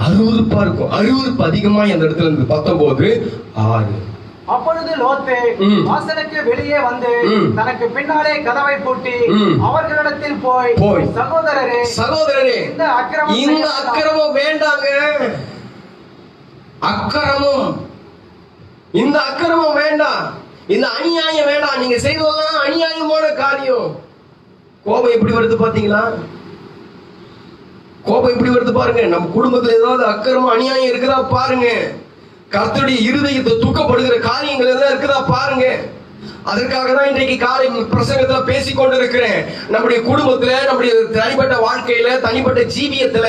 அருவருப்பா இருக்கும். அருவருப்பு அதிகமா அந்த இடத்துல இருந்து 19:6. அப்பொழுது லோத்து வாசலுக்கு வெளியே வந்து தனக்கு பின்னாலே கதவை பூட்டி அவர்களிடத்தில் போய் சகோதரரே இந்த அக்கிரமம் வேண்டாங்க. இந்த அக்கிரமம் வேண்டாம். இந்த அநியாயம் வேண்டாம். நீங்க செய்வதெல்லாம் அநியாயமான காரியம். கோபம் எப்படி வருது பாத்தீங்களா? பாருங்க. நம்ம குடும்பத்துல ஏதாவது அக்கிரமம் அநியாயம் இருக்குதா பாருங்க. கர்த்தருடைய இருதயத்தை தூக்கப்படுகிற காரியங்கள் எல்லாம் இருக்குதா பாருங்க. அதற்காக தான் இன்றைக்கு காலை பிரசங்கத்துல பேசிக் கொண்டிருக்கிறேன். நம்முடைய குடும்பத்துல, நம்முடைய தனிப்பட்ட வாழ்க்கையில, தனிப்பட்ட ஜீவியத்துல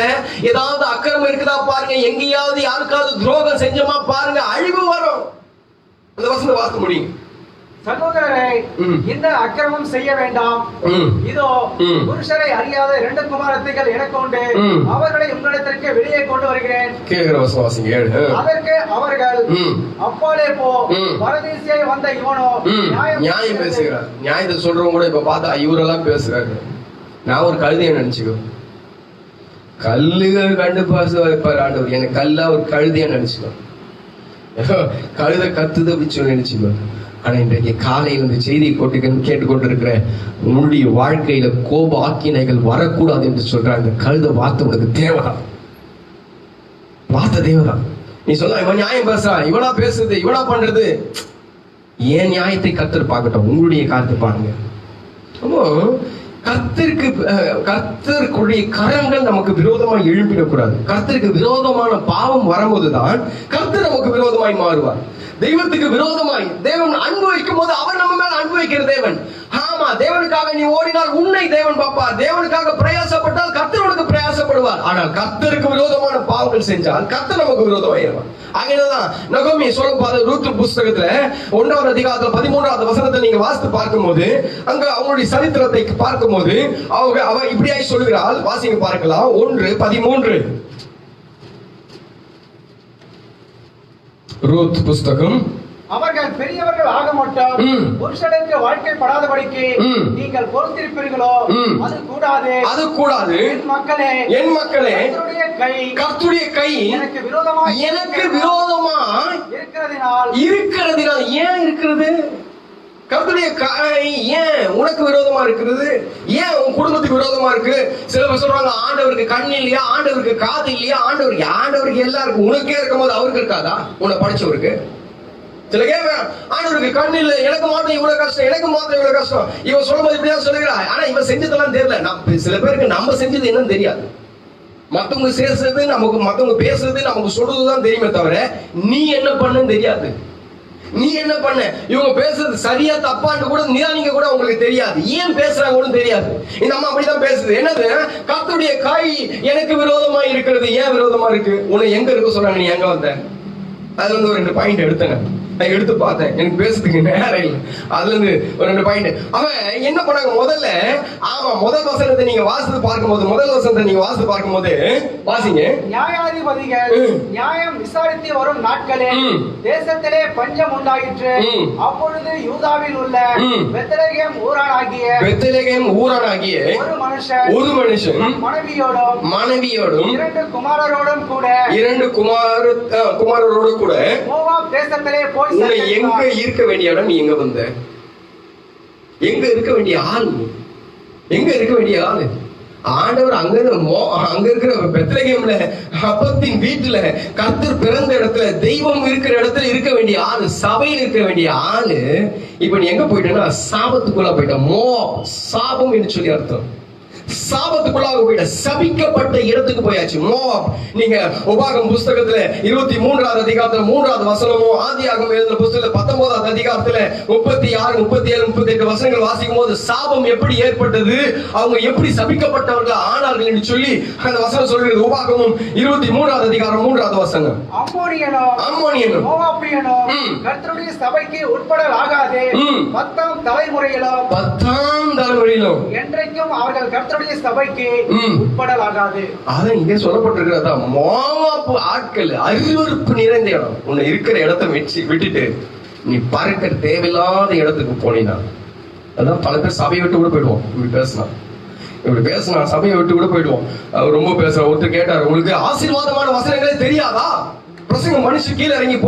ஏதாவது அக்கிரமம் இருக்குதா பாருங்க. எங்கேயாவது யாருக்காவது துரோகம் செஞ்சோமா பாருங்க, அழிவு வரும். அந்த வசனத்தை வாசிக்க முடியும். சகோதரரை, இந்த அக்கிரமம் செய்ய வேண்டாம். இதோ புருஷரை அறியாத 2 குமாரத்திகள் எனக்கு உண்டு. அவர்களை உங்களிடத்திற்கு வெளியே கொண்டு வருகிறேன். அதற்கு அவர்கள், அப்பாலே போ, பரதேசியாய் வந்த இவனோ நியாயம் பேசுகிறார். நியாயத்தை சொல்றவங்க கூட இப்ப பார்த்தா இவரெல்லாம் பேசுறாரு. நான் ஒரு கழுதையை நினைச்சுக்கோ, கல்லுகள் கண்டு பாசு வைப்பார் ஆண்டவர். எனக்கு கல்லா ஒரு கழுதையா நினைச்சுக்கோ, கழுத கத்துது அப்படி சொல்லி நினைச்சுக்கோ. ஆனா இன்றைக்கு காலையில் இந்த செய்தியை கேட்டுக்கொண்டிருக்கிற உன்னுடைய வாழ்க்கையில கோப ஆக்கினைகள் வரக்கூடாது என்று சொல்ற அந்த கழுத வார்த்தை உனக்கு தேவைதான். வார்த்தை தேவைதான். நீ சொல்ல இவன் நியாயம் பேசுறான், இவனா பேசுறது, இவனா பண்றது. ஏன் நியாயத்தை கர்த்தர் பார்க்கட்டும், உங்களுடைய காத்து பாருங்க. கர்த்தருக்குடைய கரங்கள் நமக்கு விரோதமா எழும்பிடக்கூடாது. கர்த்தருக்கு விரோதமான பாவம் வரும்போதுதான் கர்த்தர் நமக்கு விரோதமாய் மாறுவார். தெய்வத்துக்கு விரோதமாய் தேவன் அன்பு வைக்கும் போது அவர் நம்ம மேல அன்பு வைக்கிற தேவன். ஆமா, தேவனுக்காக நீ ஓடினால் உன்னை தேவன் பார்ப்பார். தேவனுக்காக பிரயாசப்பட்டால் கர்த்தர் உனக்கு பிரயாசப்படுவார். ஆனால் கர்த்தருக்கு விரோதமான பாவங்கள் செஞ்சால் கர்த்தர் நமக்கு விரோதமாயிருவார். ஆகையினால்தான் நகோமி சொல்லும் ரூத் புஸ்தகத்துல 1வது அதிகாரத்துல 13வது வசனத்தை நீங்க வாசித்து பார்க்கும்போது, அங்க அவங்களுடைய சரித்திரத்தை பார்க்கும்போது அவ இப்படியாய் சொல்லுகிறாள். வாசிங்க பார்க்கலாம். 1:13 ரூத் புஸ்தகம். அவர்கள் பெரியவர்கள் ஆக மாட்டார், புருஷனுக்கு வாழ்க்கைப்படாதபடிக்கு நீங்கள் பொறுத்திருப்பீர்களோ அது கூடாது, அது கூடாது. என் மக்களே, கர்த்தருடைய கை எனக்கு விரோதமா இருக்கிறதினால். ஏன் இருக்கிறது? கர்த்தருடைய கை ஏன் உனக்கு விரோதமா இருக்கிறது? ஏன் உன் குடும்பத்துக்கு விரோதமா இருக்கு? சில பேர் சொல்றாங்க, ஆண்டவருக்கு கண் இல்லையா, ஆண்டவருக்கு காது இல்லையா, ஆண்டவருக்கு எல்லாருக்கும். உனக்கே இருக்கும் போது அவருக்கு இருக்காதா? உன்னை படிச்சவருக்கு. சில கேட்க, ஆண்டவருக்கு கண் இல்லை, எனக்கு மாத்திரம் இவ்வளவு கஷ்டம், எனக்கு மாத்திரம் இவ்வளவு கஷ்டம். இவன் சொல்லும்போது இப்படியா சொல்லுகிறா. ஆனா இவன் செஞ்சதெல்லாம் தெரியல. சில பேருக்கு நம்ம செஞ்சது என்னன்னு தெரியாது. மத்தவங்க பேசுறது நமக்கு சொல்றதுதான் தெரியுமே தவிர நீ என்ன பண்ணுன்னு தெரியாது. நீ என்ன பண்ண, இவங்க பேசுறது சரியா தப்பான்னு கூட நிதானிக்க கூட உங்களுக்கு தெரியாது. ஏன் பேசுறாங்கன்னு தெரியாது. இந்த அம்மா அப்படிதான் பேசுது. என்னது? கர்த்தருடைய கை எனக்கு விரோதமா இருக்கிறது. ஏன் விரோதமா இருக்கு? உன்னை எங்க இருக்க சொன்னாங்க, நீ எங்க வந்த? அதுல இருந்து ஒரு 2 பாயிண்ட் எடுத்தேன். எடுத்து பார்த்தேன், எனக்கு பேசுறதுக்கு நேரம் இல்லை. அதுல இருந்து ஒரு 2 பாயிண்ட். அவன் என்ன பண்ணாங்க? முதல்ல முதல் வசனத்தை நீங்க வாசித்து பார்க்கும்போது வாசிங்க. நியாயாதிபதிகள் நியாயம் விசாரித்து வரும் நாட்களே தேசத்திலே பஞ்சம் உண்டாயிற்று. அப்பொழுது யூதாவில் உள்ள பெத்லகேம் ஊரானாகிய ஒரு மனுஷன் மனைவியோடும் 2 குமாரரோடும் கூட மோவாப் தேசத்திலே போய் எங்க இருக்க வேண்டிய இடம், நீ எங்க வந்த? எங்க இருக்க வேண்டிய ஆள்? ஆண்டவர் அங்க இருக்கிற பெத்லகேம்ல அப்பத்தின் வீட்டுல கர்த்தர் பிறந்த இடத்துல தெய்வம் இருக்கிற இடத்துல இருக்க வேண்டிய ஆளு, சபையில் இருக்க வேண்டிய ஆளு. இப்ப நீ எங்க போயிட்டேன்னா சாபத்துக்குள்ள போயிட்ட. சாபம் என்று சொல்லி அர்த்தம். சாபத்துக்குள்ளாக போயிட்ட, சபிக்கப்பட்ட இடத்துக்கு போயாச்சு. மோவாப். நீங்க உபாகம் புஸ்தகத்துல 23வது அதிகாரத்துல 3வது வசனமும், ஆதியாகமம் எழுதின புஸ்தகத்துல 19வது அதிகாரத்துல 36, 37, 38 வசனங்கள் வாசிக்கும் போது சாபம் எப்படி ஏற்பட்டது, அவங்க எப்படி சபிக்கப்பட்டவர்கள் ஆனார்கள் என்று சொல்லி அந்த வசனம் சொல்கிறது. உபாகமும் 23வது அதிகாரம் 3வது வசனம். அம்மோனியனோ மோவாபியனோ கர்த்தருடைய சபைக்கு உட்படலாகாதே. 10ஆம் தலைமுறையிலும் என்றைக்கும் அவர்கள் கர்த்தருடைய சபைக்கு உட்படலாகாது. அதான் இங்கே சொல்லப்பட்டிருக்கிறதா, மோவாப்பு ஆட்கள் அருவருப்பு நிறைந்த இடம். உன்னை இருக்கிற இடத்தை விட்டுட்டு நீ பறக்கிற தேவையில்லாத இடத்துக்கு போனீங்கன்னா, அதான் பல பேர் சபையை விட்டு கூட போயிடுவோம். இப்படி பேசினா சபையை விட்டு கூட போயிடுவோம். அவர் ரொம்ப பேசுற. ஒருத்தர் கேட்டார், உங்களுக்கு ஆசீர்வாதமான வசனங்களே தெரியாதா? பிரசங்க மனுஷன் கீழே இறங்கி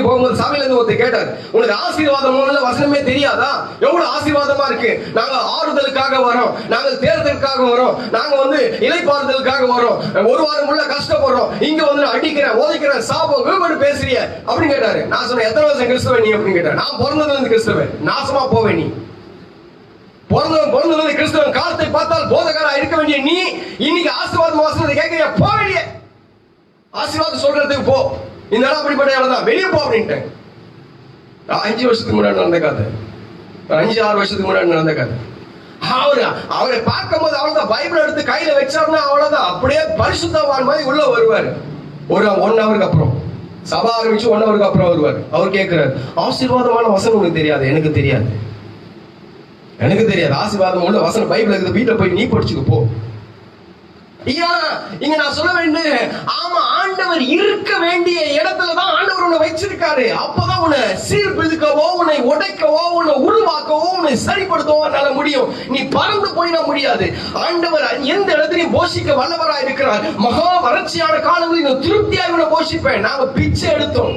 போகும்போது சபையில இருந்து ஒருத்தர் கேட்டார், உங்களுக்கு ஆசீர்வாதம் வசனமே தெரியாதா? எவ்வளவு ஆசீர்வாதமா இருக்கு. நாங்க ஆறுதலுக்காக வரோம், நாங்கள் தேர்தலுக்காக வரோம், நாங்க இலைப்பாறுதலுக்காக வரோம், 1 வாரம் உள்ள கஷ்டப்படுறோம், இங்க அடிக்கிறேன் உதைக்கிறேன் சாபம் வீடு பேசுறிய அப்படின்னு கேட்டாரு. நான் சொன்னேன், எத்தனை வருஷம் கிறிஸ்தவன் நீ அப்படின்னு கேட்டார். நான் பிறந்ததுல இருந்து கிறிஸ்தவன். நாசமா போவேன் நீ. பிறந்ததுல கிறிஸ்தவன் காலத்தை பார்த்தால் போதகரா இருக்க வேண்டிய நீ இன்னைக்கு ஆசீர்வாதம் வசனத்தை கேட்கிறிய. போக வேண்டிய ஆசீர்வாதம் சொல்றதுக்கு போ. இந்த இடம் அப்படிப்பட்ட இடம் தான், வெளியே போ அப்படின்ட்டேன். 5 வருஷத்துக்கு முன்னாடி நடந்த கதை, 5-6 வருஷத்துக்கு முன்னாடி நடந்த கதை. அவரை பார்க்கும் போது அவ்வளவுதான், பைபிள் எடுத்து கையில வச்சாருன்னா அவ்வளவுதான், அப்படியே பரிசுத்தவான் மாதிரி உள்ள வருவாரு. ஒரு 1 ஹவருக்கு அப்புறம் சபை ஆரம்பிச்சு 1 ஹவருக்கு அப்புறம் வருவார். அவர் கேட்கிறார், ஆசீர்வாதமான வசனம் உனக்கு தெரியாது? எனக்கு தெரியாது, எனக்கு தெரியாது. ஆசீர்வாதம் உள்ள வசனம் பைபிள் இருக்குது, வீட்டுல போய் நீ படிச்சுக்க போ. ஐயா, இங்க நான் சொல்ல வேண்டும், ஆமா, ஆண்டவர் இருக்க வேண்டிய இடத்துலதான் ஆண்டவர் உன்னை வச்சிருக்காரு. அப்பதான் உன்னை சீர்பிதுக்கவோ, உன்னை உடைக்கவோ, உன்னை உருவாக்கவோ, உன்னை சரிப்படுத்தவோ என்னால முடியும். நீ பறந்து போயிட முடியாது. ஆண்டவர் எந்த இடத்துலையும் போஷிக்க வல்லவரா இருக்கிறார். மகா வறட்சியான காலங்களில் திருப்தியாக உன்னை போஷிப்பேன். நாங்க பிச்சை எடுத்தோம்,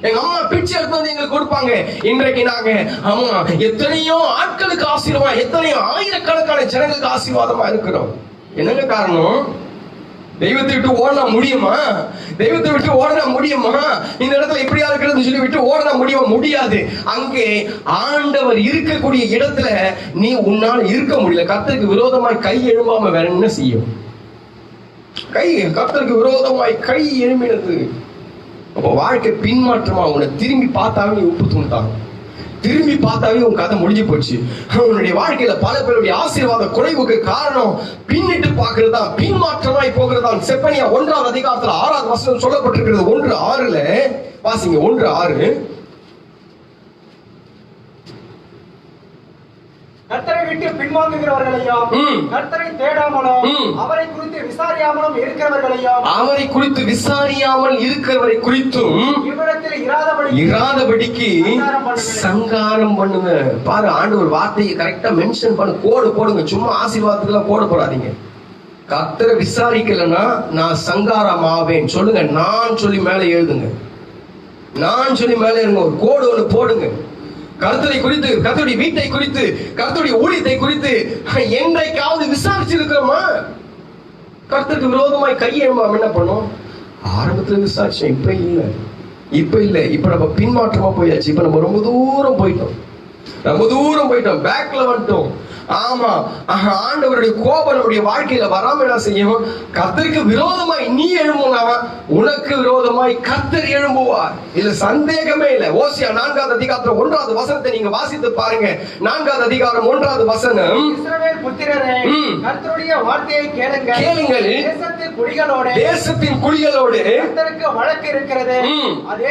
எங்க அம்மா பிச்சை எடுத்து வந்து எங்களுக்கு கொடுப்பாங்க. இன்றைக்கு நாங்க ஆமா எத்தனையோ ஆட்களுக்கு ஆசீர்வாதம், எத்தனையோ ஆயிரக்கணக்கான ஜனங்களுக்கு ஆசீர்வாதமா இருக்கிறோம். என்னங்க காரணம்? தெய்வத்தை விட்டு ஓடனா முடியுமா? தெய்வத்தை விட்டு ஓடனா முடியுமா? இந்த இடத்துல இப்படியா இருக்கிறது சொல்லி விட்டு ஓடனா முடியுமா? முடியாது. அங்கே ஆண்டவர் இருக்கக்கூடிய இடத்துல நீ உன்னால் இருக்க முடியல. கர்த்தருக்கு விரோதமாய் கை எழும்பாம வேற என்ன செய்யும்? கை கர்த்தருக்கு விரோதமாய் கை எழும்பினது. அப்போ வாழ்க்கை பின்மாற்றமா. உன்னை திரும்பி பார்த்தாவே நீ உப்பு தூண்டாங்க, திரும்பி பார்த்தாவே உன் கதை முடிஞ்சு போச்சு. உன்னுடைய வாழ்க்கையில பல பேருடைய ஆசீர்வாத குறைவுக்கு காரணம் பின்னிட்டு பார்க்கிறதா, பின்மாற்றமாய் போகிறதா. செப்பனியா 1ஆம் அதிகாரத்துல 6ஆவது வசனம் சொல்லப்பட்டிருக்கிறது. 1:6 வாசிங்க. 1:6. கர்த்தரை விட்டு பின்வாங்குகிறவர்களையும், கர்த்தரை தேடாமலும் அவரை குறித்து விசாரியாமலும் இருக்கிறவர்களையும், அவரை குறித்து விசாரியாமல் இருக்கிறவரை குறித்தும் இவ்விடத்தில் இராதபடிக்கு சங்காரம் பண்ணுவேன். பாரு, ஆண்டவர் வார்த்தையை கரெக்டா மென்ஷன் பண்ண, கோடு போடுங்க. சும்மா ஆசீர்வாதத்துக்கு கோடு போடாதீங்க. கர்த்தரை விசாரிக்கலன்னா நான் சங்காரம் ஆவேன் சொல்லுங்க. நான் சொல்லி மேல எழுதுங்க, நான் சொல்லி மேல எழுதுங்க. ஒரு கோடு ஒன்று போடுங்க. கர்த்தரை குறித்து, கர்த்தருடைய வீட்டை குறித்து, கர்த்தருடைய ஊழியத்தை குறித்து என்றைக்காவது விசாரிச்சிருக்கிறோமா? கர்த்தருக்கு விரோதமாய் கையெழும்பாம என்ன பண்ணும்? ஆரம்பத்துல விசாரிச்சோம், இப்ப இல்ல, இப்ப இல்ல. இப்ப நம்ம பின்மாற்றமா போயாச்சு. இப்ப நம்ம ரொம்ப தூரம் போயிட்டோம், ரொம்ப தூரம் போயிட்டோம், பேக்ல வந்துட்டோம். ஆமா, ஆண்டவருடைய கோபம் நம்முடைய வாழ்க்கையில வராம என்ன செய்யும்? கர்த்தருக்கு விரோதமாய் நீ எழும்புனா உனக்கு விரோதமாய் கர்த்தர் எழும்புவார். இதுல சந்தேகமே இல்லை. ஓசியா 4ஆவது அதிகாரத்துல 1ஆவது வசனத்தை நீங்க வாசித்து பாருங்க. 4ஆவது அதிகாரம் 1ஆவது வசனம். இஸ்ரவேல் புத்திரரே, கர்த்தருடைய வார்த்தையை கேளுங்கள், கேளுங்கள். தேசத்தின் குடிகளோடு கர்த்தருக்கு வழக்கு இருக்கிறது. அது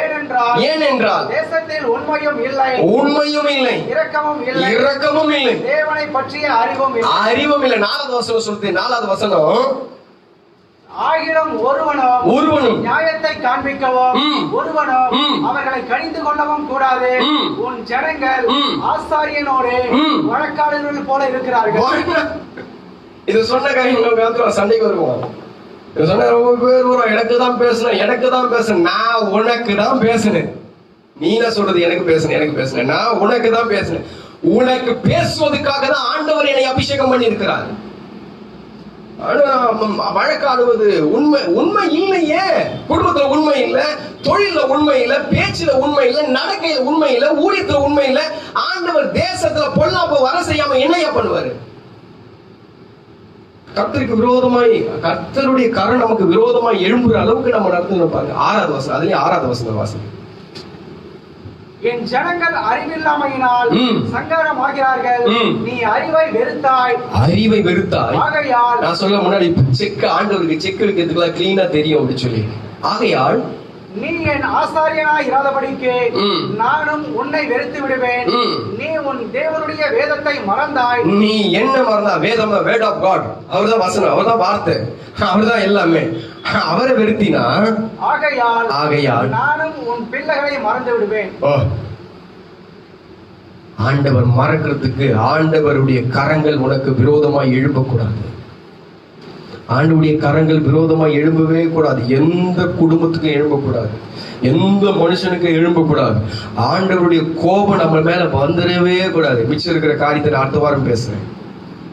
ஏனென்றால் தேசத்தில் உண்மையும் இல்லை, உண்மையும் இல்லை, இரக்கமும் இல்லை, இரக்கமும் இல்லை, தேவனை பற்றிய அறிவும் இல்லை, அறிவும் இல்லை. 4ஆவது வசனம் சொல்லுது. 4ஆவது வசனம். ஆகிலும் ஒருவனும் நியாயத்தை காண்பிக்கவும், ஒருவனும் அவர்களை கடிந்து கொள்ளவும் கூடாது. உன் ஜனங்கள் ஆசாரியனோடு வழக்காடுகள் போல இருக்கிறார்கள். இது சொன்ன காரியம் சண்டைக்கு வருவோம். இது சொன்ன ரொம்ப பேர் வரும், எனக்கு தான் பேசணும், எனக்கு தான் பேசணும். நான் உனக்கு தான் பேசுனேன். நீ என்ன சொல்றது? எனக்கு பேசணும், எனக்கு பேசணும். நான் உனக்கு தான் பேசுனேன். உனக்கு பேசுவதற்காக தான் ஆண்டவர் என்னை அபிஷேகம் பண்ணி இருக்கிறார். வழக்காடுவது உண்மை, உண்மை இல்லையே. குடும்பத்துல உண்மை இல்ல, தொழில உண்மை இல்ல, பேச்சுல உண்மை இல்ல, நடக்கையில உண்மை இல்ல, ஊழியத்துல உண்மை இல்ல. ஆண்டவர் தேசத்துல பொல்லாப்ப வர செய்யாம என்னையா பண்ணுவாரு? கர்த்தருக்கு விரோதமாய், கர்த்தருடைய கரம் நமக்கு விரோதமாய் எழும்புற அளவுக்கு நம்ம நடந்து பாருங்க. 6ஆவது வசனம், அதுலயும் 6ஆவது வசனம் வாசிங்க. என் ஜனங்கள் அறிவில்லாமையினால் சங்காரம் ஆகிறார்கள். நீ அறிவை வெறுத்தாய், அறிவை வெறுத்தாய். ஆகையால் நான் சொல்ல முன்னாடி செக், ஆண்டவருக்கு செக் வைக்கிறதுக்குலாம் கிளீனா தெரியும் அப்படி சொல்லி. ஆகையால் நீ என் ஆசாரியனாய் இராதபடிக்கு நானும் உன்னை வெறுத்து விடுவேன். நீ உன் தேவனுடைய வேதத்தை மறந்தாய். நீ என்ன மறந்தா? வேதம், வேர்ட் ஆஃப் காட். அவர்தான் வசனம், அவர்தான் வார்த்தை, அவர்தான் எல்லாமே. அவரை வெறுத்தினா ஆகையால் நானும் உன் பிள்ளைகளை மறந்து விடுவேன். ஆண்டவர் மறக்கிறதுக்கு ஆண்டவருடைய கரங்கள் உனக்கு விரோதமாய் எழும்பக்கூடாது. ஆண்டவருடைய கரங்கள் விரோதமாய் எழும்பவே கூடாது. எந்த குடும்பத்துக்கும் எழும்பக்கூடாது, எந்த மனுஷனுக்கு எழும்பக்கூடாது. ஆண்டவருடைய கோபம் நம்ம மேல வந்துடவே கூடாது. மிச்சம் இருக்கிற காரியத்தை நான் அடுத்த வாரம் பேசுறேன்.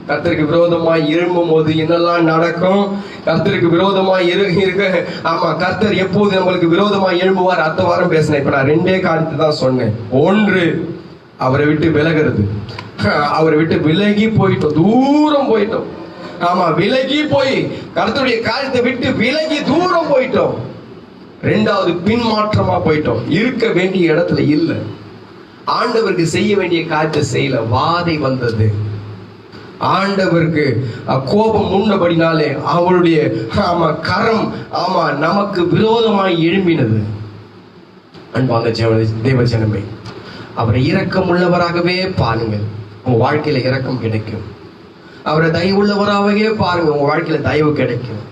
கர்த்தருக்கு விரோதமாய் எழும்பும் போது என்னெல்லாம் நடக்கும்? கர்த்தருக்கு விரோதமாய் இருக்க, ஆமா, கர்த்தர் எப்போது நம்மளுக்கு விரோதமாய் எழும்புவார் அடுத்த வாரம் பேசினேன். இப்ப நான் 2 காரியத்தை தான் சொன்னேன். ஒன்று, அவரை விட்டு விலகிறது. அவரை விட்டு விலகி போயிட்டோம், தூரம் போயிட்டோம். ஆமா, விலகி போய் கர்த்தருடைய காரியத்தை விட்டு விலகி தூரம் போயிட்டோம். 2வது, பின்மாற்றமா போயிட்டோம். இருக்க வேண்டிய இடத்துல இல்ல, ஆண்டவருக்கு செய்ய வேண்டிய காரியத்தை செய்யல, வாதை வந்தது. ஆண்டவருக்கு கோபம் உண்டபடினாலே அவருடைய கரம் நமக்கு விரோதமாய் எழும்பினது. அன்பான தேவ ஜனமே, அவரை இரக்கம் உள்ளவராகவே பாருங்கள், உங்க வாழ்க்கையில இரக்கம் கிடைக்கும். அவரை தயவு உள்ளவராகவே பாருங்க, உங்க வாழ்க்கையில தயவு கிடைக்கும்.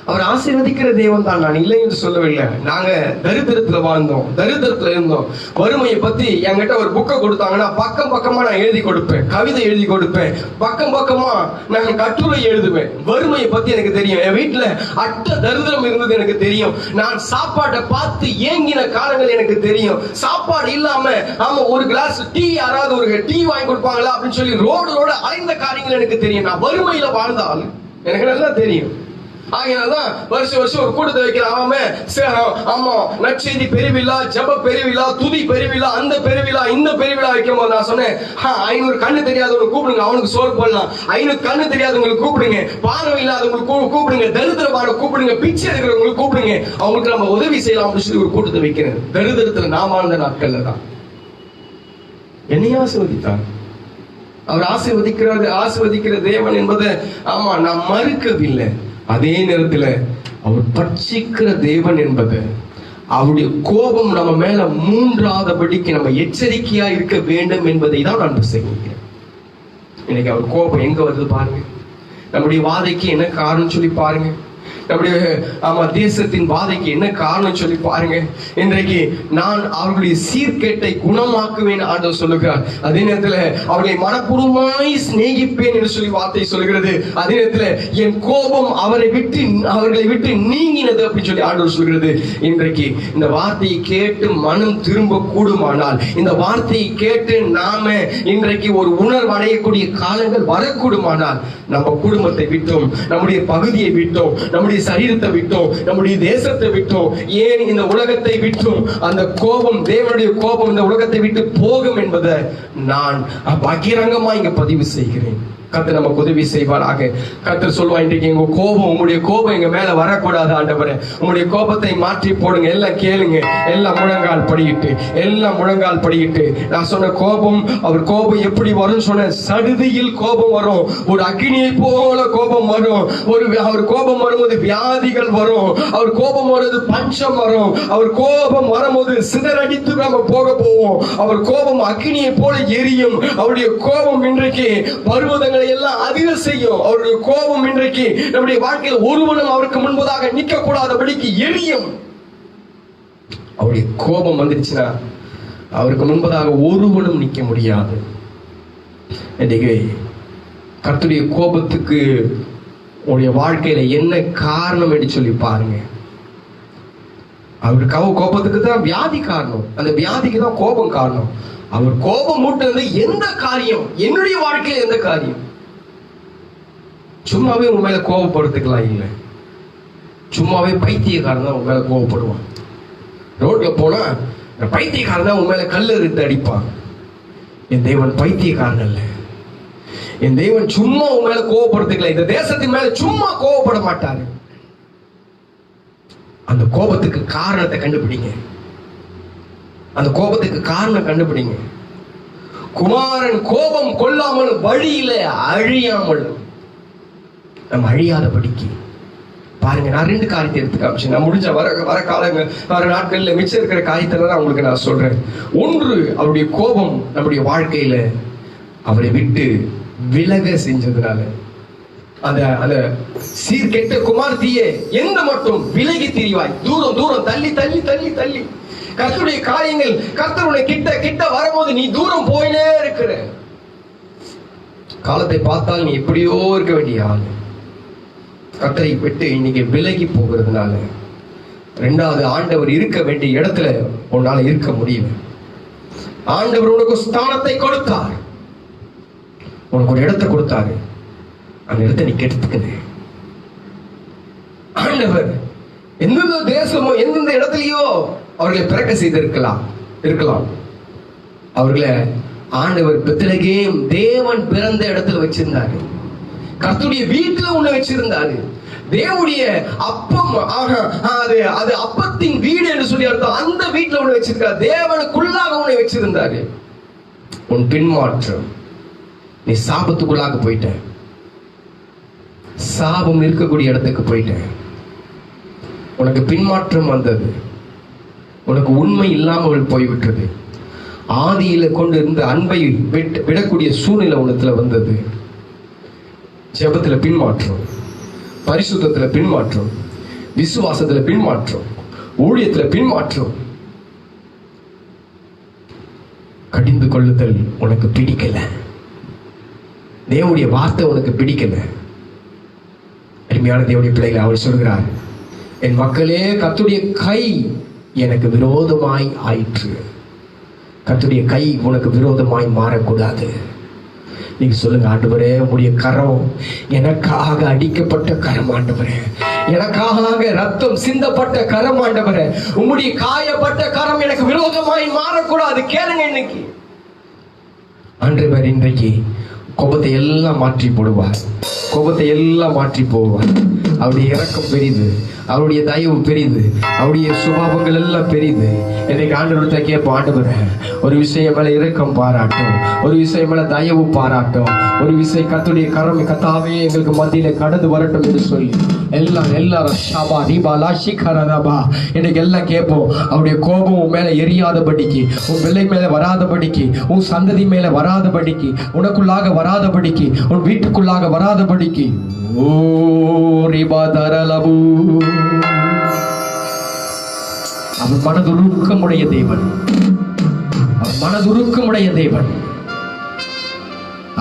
அவர் ஆசீர்வதிக்கிற தேவன் தான், நான் இல்லை என்று சொல்லவில்லை. நாங்க தரித்திரத்துல வாழ்ந்தோம், தரித்திரத்துல இருந்தோம். வறுமையை பத்தி என்கிட்ட ஒரு புக்கை கொடுத்தாங்கன்னா பக்கம் பக்கமா நான் எழுதி கொடுப்பேன், கவிதை எழுதி கொடுப்பேன், பக்கம் பக்கமா நான் கட்டுரை எழுதுவேன். வறுமையை பத்தி எனக்கு தெரியும். என் வீட்டுல அட்ட தரித்திரம் இருந்தது எனக்கு தெரியும். நான் சாப்பாட்டை பார்த்து ஏங்கின காலங்கள் எனக்கு தெரியும். சாப்பாடு இல்லாம ஆமா ஒரு கிளாஸ் டீ, யாராவது ஒரு டீ வாங்கி கொடுப்பாங்களா அப்படின்னு சொல்லி ரோடு அலைந்த காரியங்கள் எனக்கு தெரியும். நான் வறுமையில வாழ்ந்தால் எனக்கு நல்லா தெரியும். ஆகையால்தான் வருஷம் ஒரு கூட்டத்தை வைக்கிறான். ஆமா, நற்செய்தி பெருவிழா, ஜப பெருவிழா, துதி பெருவிழா, அந்த பெருவிழா இந்த பெருவிழா வைக்கும் போது நான் சொன்னேன், 500 கண்ணு தெரியாதவங்க கூப்பிடுங்க, அவனுக்கு சோறு போடலாம். 500 கண்ணு தெரியாதவங்களுக்கு கூப்பிடுங்க, பார்வை இல்லாதவங்களுக்கு கூப்பிடுங்க, தரித்திரமான கூப்பிடுங்க, பிச்சை எடுக்கிறவங்களுக்கு கூப்பிடுங்க, அவங்களுக்கு நம்ம உதவி செய்யலாம் அப்படின்னு சொல்லி ஒரு கூட்டத்தை வைக்கிறேன். தரித்திரத்துல நான் வாழ்ந்த நாட்கள்ல தான் என்னையும் ஆசீர்வதித்தார். அவர் ஆசீர்வதிக்கிற தேவன் என்பதை ஆமா நான் மறுக்கவில்லை. அதே நேரத்தில் அவர் பட்சிக்கிற தேவன் என்பது, அவருடைய கோபம் நம்ம மேல மூன்றாதபடிக்கு நம்ம எச்சரிக்கையா இருக்க வேண்டும் என்பதை தான் நான் பிரசங்கிக்கிறேன். இன்னைக்கு அவர் கோபம் எங்க வருது பாருங்க. நம்முடைய வாதைக்கு என்ன காரணம் சொல்லி பாருங்க. நம்முடைய தேசத்தின் வாதைக்கு என்ன காரணம் சொல்லி பாருங்க. இன்றைக்கு நான் அவர்களுடைய சீர்கேட்டை குணமாக்குவேன் ஆண்டவர் சொல்லுகிறார். அதே நேரத்தில் அவர்களை மனப்பூர்வமாய் சிநேகிப்பேன் என்று சொல்லி வார்த்தை சொல்கிறது. அதே நேரத்தில் என் கோபம் அவர்களை விட்டு நீங்கினது அப்படின்னு சொல்லி ஆண்டவர் சொல்கிறது. இன்றைக்கு இந்த வார்த்தையை கேட்டு மனம் திரும்ப கூடுமானால், இந்த வார்த்தையை கேட்டு நாம இன்றைக்கு ஒரு உணர்வு அடையக்கூடிய காலங்கள் வரக்கூடுமானால், நம்ம குடும்பத்தை விட்டோம், நம்முடைய பகுதியை விட்டோம், நம்முடைய சரீரத்தை விட்டோம், நம்முடைய தேசத்தை விட்டோம், ஏன் இந்த உலகத்தை விட்டோம், அந்த கோபம், தேவனுடைய கோபம் இந்த உலகத்தை விட்டு போகும் என்பதை நான் பகிரங்கமா இங்க பதிவு செய்கிறேன். கர்த்தர் நமக்கு உதவி செய்வாராக. கர்த்தர் சொல்வா, இன்றைக்கு உங்களுடைய கோபம் எங்க மேல வரக்கூடாது ஆண்டவரே, உங்களுடைய கோபத்தை மாற்றி போடுங்க. எல்லாம் கேளுங்க, எல்லாம் முழங்கால் படியிட்டு நான் சொன்ன கோபம், அவர் கோபம் எப்படி வரும் சொன்ன, சடுதியில் கோபம் வரும், ஒரு அக்னியை போல கோபம் வரும். அவர் கோபம் வரும்போது வியாதிகள் வரும், அவர் கோபம் வரும்போது பஞ்சம் வரும், அவர் கோபம் வரும்போது சிதறடித்து நம்ம போவோம். அவர் கோபம் அக்னியை போல எரியும். அவருடைய கோபம் இன்றைக்கு பருவதங்கள் எல்லாம் அதிர செய்யும். அவருடைய கோபம் இன்றைக்கு நம்முடைய வாழ்க்கையில் ஒருவனும் அவருக்கு முன்பதாக நிற்க கூடாதபடிக்கு எரியும். அவருடைய கோபம் வந்துருச்சுன்னா அவருக்கு முன்பதாக ஒருவனும் நிற்க முடியாது. இன்னைக்கு கர்த்தருடைய கோபத்துக்கு உங்களுடைய வாழ்க்கையில என்ன காரணம் என்று சொல்லி பாருங்க. அவருக்கு கோபத்துக்கு தான் வியாதி காரணம், அந்த வியாதிக்கு தான் கோபம் காரணம். அவர் கோபம் மூட்டது எந்த காரியம், என்னுடைய வாழ்க்கையில எந்த காரியம்? சும்மாவே உங்க மேல கோபப்படுத்துக்கலாம் இல்லை, சும்மாவே பைத்தியக்காரன் தான் உங்க மேல கோபப்படுவான். ரோட்ல போனா பைத்தியக்காரன் தான் உங்க மேல கல்லு எடுத்து அடிப்பான். என் தேவன் பைத்தியக்காரன் அல்ல. என் தேவன் சும்மா உங்க மேல கோபப்படுத்துக்கலாம், இந்த தேசத்தின் மேல சும்மா கோபப்பட மாட்டாரு. அந்த கோபத்துக்கு காரணத்தை கண்டுபிடிங்க. அந்த கோபத்துக்கு காரணம் கண்டுபிடிங்க. குமாரன் கோபம் கொள்ளாமல் வழியில அழியாமல் நம்ம அழியாதபடிக்கு பாருங்க. நான் 2 காரியத்தை எடுத்து காமிச்சேன். நான் முடிஞ்ச வர காலங்கள், வர நாட்கள்ல மிச்சம் இருக்கிற காரியத்தை தான் உங்களுக்கு நான் சொல்றேன். ஒன்று, அவருடைய கோபம் நம்முடைய வாழ்க்கையில அவரை விட்டு விலக செஞ்சதுனால, அந்த சீர்கெட்ட குமார்த்தியே எந்த மட்டும் விலகி திரிவாய், தூரம் தள்ளி தள்ளி தள்ளி தள்ளி கர்த்தருடைய காரியங்கள், கர்த்தருடைய கிட்ட வரும்போது நீ தூரம் போயினே இருக்கிற காலத்தை பார்த்தால் நீ எப்படியோ இருக்க வேண்டிய ஆள். கர்த்தரை விட்டு இன்னைக்கு விலகி போகிறதுனால, 2வது, ஆண்டவர் இருக்க வேண்டிய இடத்துல உன்னால இருக்க முடியல. ஆண்டவர் உனக்கு ஸ்தானத்தை கொடுத்தார், உனக்கு ஒரு இடத்தை கொடுத்தாரு, அந்த இடத்தை நீ கெடுத்துக்குது. ஆண்டவர் எந்தெந்த தேசமோ எந்தெந்த இடத்துலயோ அவர்களை பிறக்க செய்திருக்கலாம். அவர்களை ஆண்டவர் பெத்லகேம் தேவன் பிறந்த இடத்துல வச்சிருந்தாரு. கர்த்தருடைய வீட்டுல உன்னை வச்சிருந்தாரு. தேவனுடைய அப்பம், அது அப்பத்தின் வீடு என்று சொல்லி அர்த்தம். அந்த வீட்டுல உன்னை வச்சிருக்காரு. தேவனுக்குள்ளாக உன்னை வச்சிருந்தாரு. உன் பின்மாற்றம், நீ சாபத்துக்குள்ளாக போயிட்ட, சாபம் இருக்கக்கூடிய இடத்துக்கு போயிட்ட, உனக்கு பின்மாற்றம் வந்தது. உனக்கு உண்மை இல்லாமல் போய்விட்டது. ஆதியில கொண்டு இருந்த அன்பை விடக்கூடிய சூழ்நிலை உனத்துல வந்தது. ஜெபத்துல பின்மாற்றம், பரிசுத்தத்துல பின்மாற்றம், விசுவாசத்துல பின்மாற்றம், ஊழியத்துல பின்மாற்றம், கடிந்து கொள்ளுதல் உனக்கு பிடிக்கல, தேவனுடைய வார்த்தை உனக்கு பிடிக்கல. அருமையான தேவனுடைய பிள்ளைகளை அவர் சொல்கிறார், என் மக்களே கர்த்தருடைய கை எனக்கு விரோதமாய் ஆயிற்று. கர்த்தருடைய கை உனக்கு விரோதமாய் மாறக்கூடாது. நீங்க சொல்லுங்க, ஆண்டவரே உம்முடைய கரம் எனக்காக அடிக்கப்பட்ட கரம் ஆண்டவரே, எனக்காக ரத்தம் சிந்தப்பட்ட கரம் ஆண்டவரே, உம்முடைய காயப்பட்ட கரம் எனக்கு விரோதமாய் மாறக்கூடாது. கேளுங்க, இன்னைக்கு ஆண்டவர் இன்றைக்கு கோபத்தை எல்லாம் மாற்றி போடுவார், கோபத்தை எல்லாம் மாற்றி போவார். அவருடைய இரக்கம் பெரிது, அவருடைய தயவு பெரிது, அவருடைய சுபாவங்கள் எல்லாம் பெரிது. இன்னைக்கு ஆண்டவர்கிட்ட கேட்போம், ஆண்டவரே ஒரு விஷயம் மேல இரக்கம் பாராட்டும், ஒரு விஷயம் மேல தயவு பாராட்டும், ஒரு விஷயம் கர்த்தருடைய கரம் கர்த்தாவே எங்களுக்கு மத்தியில கடந்து வரட்டும் என்று சொல்லி எல்லாரும் ஷபா ரீபாலா ஷிகரதபா இன்னைக்கு எல்லாம் கேட்போம். அவருடைய கோபம் உன் மேல எரியாதபடிக்கு, உன் பிள்ளை மேல வராதபடிக்கு, உன் சந்ததி மேல வராதபடிக்கு, உனக்குள்ளாக வராதபடிக்கு, உன் வீட்டுக்குள்ளாக வராதபடிக்கு. ஓ ரிபா தரலபு. அவர் மனதுருக்கமுடைய தேவன், அவர் மனதுருக்கமுடைய தேவன்,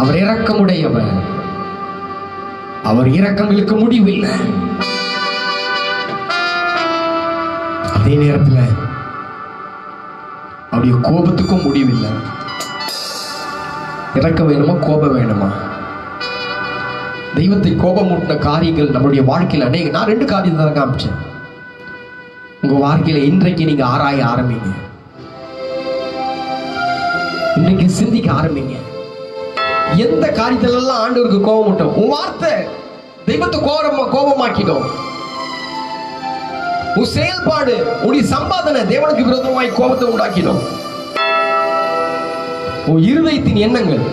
அவர் இரக்கமுடையவர், அவர் இரக்கங்களுக்கு முடிவில்லை. அதே நேரத்தில் அவருடைய கோபத்துக்கும் முடிவில்லை. இரக்கம் வேணுமா, கோபம் வேணுமா? தெய்வத்தை கோபமூட்டின காரியங்கள் நம்மளுடைய வாழ்க்கையில் அநேக. நான் 2 காரியத்தை தான் காமிச்சேன். உங்க வாழ்க்கையில இன்றைக்கு நீங்க ஆராய ஆரம்பிங்க, இன்னைக்கு சிந்திக்க ஆரம்பிங்க. எந்த காரியத்திலெல்லாம் ஆண்டவருக்கு கோபம் விட்டோம், உன் வார்த்தை தெய்வத்தை கோபமாக்கிடும். உன் செயல்பாடு, உன்னுடைய சம்பாதனை தேவனுக்கு விரோதமாய் கோபத்தை உண்டாக்கிடும். உன் இருதயத்தின் எண்ணங்கள்,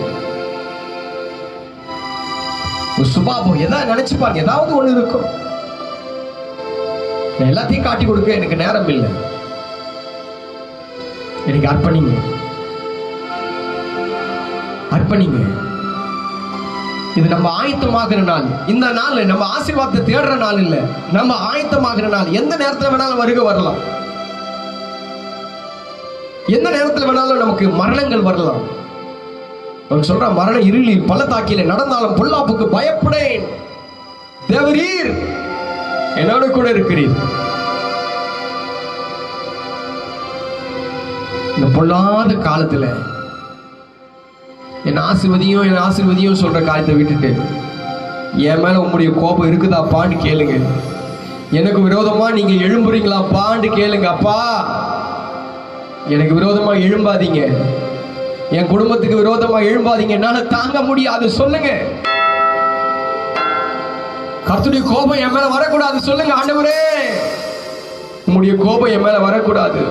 உன் சுபாவம், எதாவது நினைச்சுப்பாங்க, ஏதாவது ஒண்ணு இருக்கும். எல்லாத்தையும் காட்டி கொடுக்க எனக்கு நேரம் இல்லை. எனக்கு அர்ப்பணிங்க, அர்ப்பணிங்க. இது நம்ம ஆயத்தமாகிற நாள். இந்த நாள் நம்ம ஆசீர்வாதத்தை தேடுற நாள் இல்ல, நம்ம ஆயத்தமாகிற நாள். எந்த நேரத்துல வேணாலும் வருகை வரலாம், எந்த நேரத்துல வேணாலும் நமக்கு மரணங்கள் வரலாம். அவன் சொல்ற, மரண இருளில் பள்ளத்தாக்கிலே நடந்தாலும் பொல்லாப்புக்கு பயப்படேன், தேவரீர் என்னோட கூட இருக்கிறீர். இந்த பொல்லாத காலத்துல என் ஆசீர்வதியும் சொல்ற காரியத்தை விட்டுட்டு என் மேல உங்களுடைய கோபம் இருக்குதாப்பான்னு கேளுங்க. எனக்கு விரோதமா நீங்க எழும்புறீங்களாப்பான்னு கேளுங்க. அப்பா, எனக்கு விரோதமா எழும்பாதீங்க, என் குடும்பத்துக்கு விரோதமா எழும்பாதீங்க, என்னால தாங்க முடியாது சொல்லுங்க. கர்த்தருடைய கோபம் என் மேல வரக்கூடாது சொல்லுங்க. ஆண்டவரே உம்முடைய கோபம் என் மேல வரக்கூடாது.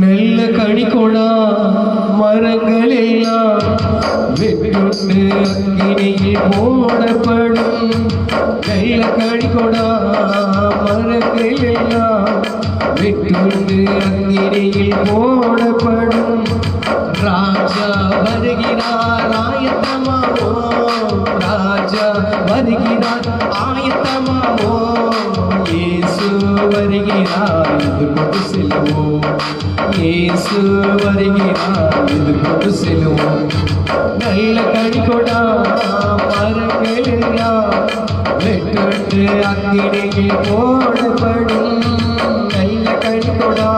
நல்ல கனி கொடா மரங்கள் எல்லாம் வெட்டுண்டு அக்கினியில் போடப்படும். நல்ல கனி கொடா மரங்கள் எல்லாம் வெட்டுண்டு அக்கினியில் போடப்படும். ராஜா வருகிறார் ஆயத்தமாவோ, ராஜா வருகிறார் ஆயத்தமாவோ, இயேசு வருகிறார் எதிர்கொண்டு செல்வோம், இயேசு வருகிறார் எதிர்கொண்டு செல்வோம். நல்ல கனி கொடா மரங்கள் எல்லாம் வெட்டுண்டு அக்கினியில் போடப்படும். நல்ல கனி கொடா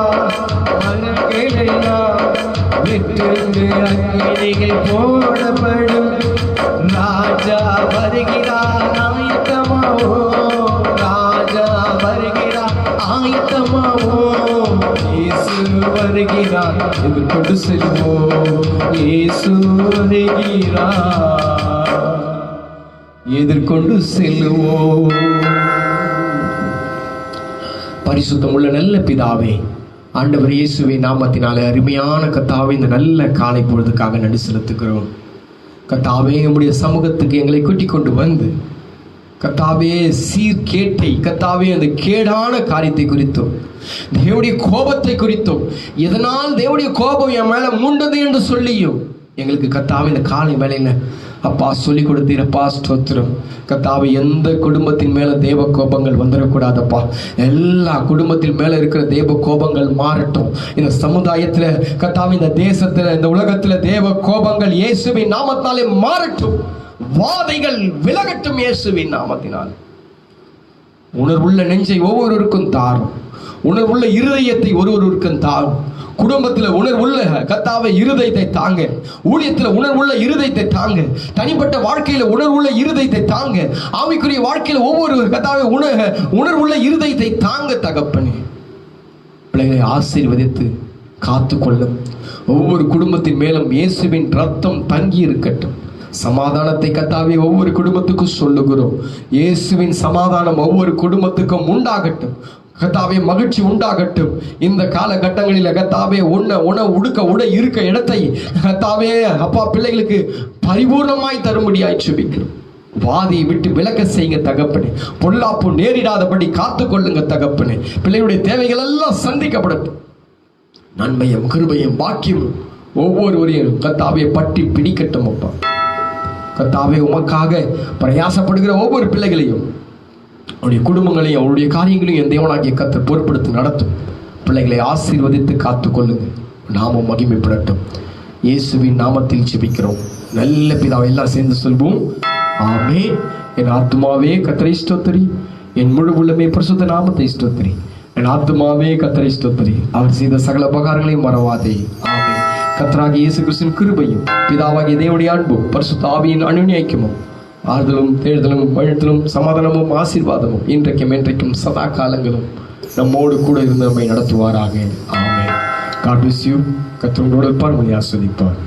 மரங்கள் எல்லாம் வெட்டுண்டு அக்கினியில் போடப்படும். ராஜா வருகிறார் ஆயத்தமாவோ, ராஜா வருகிறார் ஆயத்தமாவோ, இயேசு வருகிறார் எதிர்கொண்டு செல்வோம், இயேசு வருகிறார் எதிர்கொண்டு செல்வோம். பரிசுத்தமுள்ள நல்ல பிதாவே, ஆண்டவர் இயேசுவின் நாமத்தினாலே அருமையான கர்த்தாவே இந்த நல்ல காலை பொழுதுக்காக நன்றி செலுத்துகிறோம். கர்த்தாவே உம்முடைய சமூகத்துக்கு எங்களை கூட்டிக் கொண்டு வந்து கர்த்தாவே சீர்கேட்டை கர்த்தாவே அந்த கேடான காரியத்தை குறித்தும் தேவனுடைய கோபத்தை குறித்தும் எதனால் தேவனுடைய கோபம் என் மேல மூண்டது என்று சொல்லியும் எங்களுக்கு கர்த்தாவே இந்த காலை வேளையில அப்பா சொல்லி கொடுத்தீரப்பா, ஸ்தோத்திரம். கர்த்தாவே எந்த குடும்பத்தின் மேல தேவ கோபங்கள் வந்துடக்கூடாதப்பா. எல்லா குடும்பத்தின் மேல இருக்கிற தேவ கோபங்கள் மாறட்டும். இந்த சமுதாயத்துல கர்த்தாவே, இந்த தேசத்துல, இந்த உலகத்துல தேவ கோபங்கள் இயேசுவின் நாமத்தினாலே மாறட்டும். வாதைகள் விலகட்டும் இயேசுவின் நாமத்தினால். உணர்வுள்ள நெஞ்சை ஒவ்வொருவருக்கும் தாரும். உணர்வுள்ள இருதயத்தை ஒருவருக்கும் தாரும். குடும்பத்தில் உணர்வுள்ள கர்த்தாவே இருதயத்தை தாங்க. ஊழியத்தில் உணர்வுள்ள இருதயத்தை தாங்க. தனிப்பட்ட வாழ்க்கையில உணர்வுள்ள இருதயத்தை தாங்க. ஆவிக்குரிய வாழ்க்கையில ஒவ்வொரு கர்த்தாவே உணர்வுள்ள இருதயத்தை தாங்க தகப்பனே. பிள்ளைகளை ஆசீர்வதித்து காத்துக்கொள்ளும். ஒவ்வொரு குடும்பத்தின் மேலும் இயேசுவின் ரத்தம் தங்கி இருக்கட்டும். சமாதானத்தை கர்த்தாவே ஒவ்வொரு குடும்பத்துக்கும் சொல்லுகிறோம். இயேசுவின் சமாதானம் ஒவ்வொரு குடும்பத்துக்கும் உண்டாகட்டும். கர்த்தாவே மகிழ்ச்சி உண்டாகட்டும். இந்த காலகட்டங்களில் கர்த்தாவே உணவு உடுக்க உடை இருக்க இடத்தை கர்த்தாவே அப்பா பிள்ளைகளுக்கு பரிபூர்ணமாய் தரும்படியாய் ஜெபிக்கிறோம். வாதியை விட்டு விலக செய்யுங்க தகப்பனே. பொல்லாப்பு நேரிடாதபடி காத்துக்கொள்ளுங்க தகப்பனே. பிள்ளைகளுடைய தேவைகள் எல்லாம் சந்திக்கப்படட்டும். நன்மையும் கிருபையும் பாக்கியமும் ஒவ்வொருவரையும் கர்த்தாவே பற்றி பிடிக்கட்டும் அப்பா. கர்த்தாவே உமக்காக பிரயாசப்படுகிற ஒவ்வொரு பிள்ளைகளையும், அவருடைய குடும்பங்களையும், அவருடைய காரியங்களையும் என் தேவனாகிய கர்த்தர் பொறுப்படுத்தி நடத்தும். பிள்ளைகளை ஆசீர்வதித்து காத்துக்கொள்ளுங்க. நாமம் மகிமைப்படட்டும். இயேசுவின் நாமத்தில் ஜெபிக்கிறோம் நல்ல பிதாவை. எல்லாம் சேர்ந்து சொல்வோம், ஆமென். என் ஆத்துமாவே கர்த்தரை ஸ்தோத்திரி, என் முழு உள்ளமே பரிசுத்த நாமத்தை ஸ்தோத்திரி. என் ஆத்துமாவே கர்த்தரை ஸ்தோத்திரி, அவர் செய்த சகல உபகாரங்களையும் மறவாதே. ஆமென். கர்த்தராகிய இயேசு கிறிஸ்துவின் கிருபையும் பிதாவாகிய தேவனுடைய அன்பும் பரிசுத்த ஆவியின் அனுநயிக்குமும் ஆறுதலும் தேடுதலும் வழுத்தலும் சமாதானமும் ஆசீர்வாதமும் இன்றைக்கும் என்றைக்கும் சதா காலங்களும் நம்மோடு கூட இருந்து நம்மை நடத்துவாராக. ஆமென். God bless you. கர்த்தர் உங்களோடு இருப்பார், உங்களை ஆசீர்வதிப்பார்.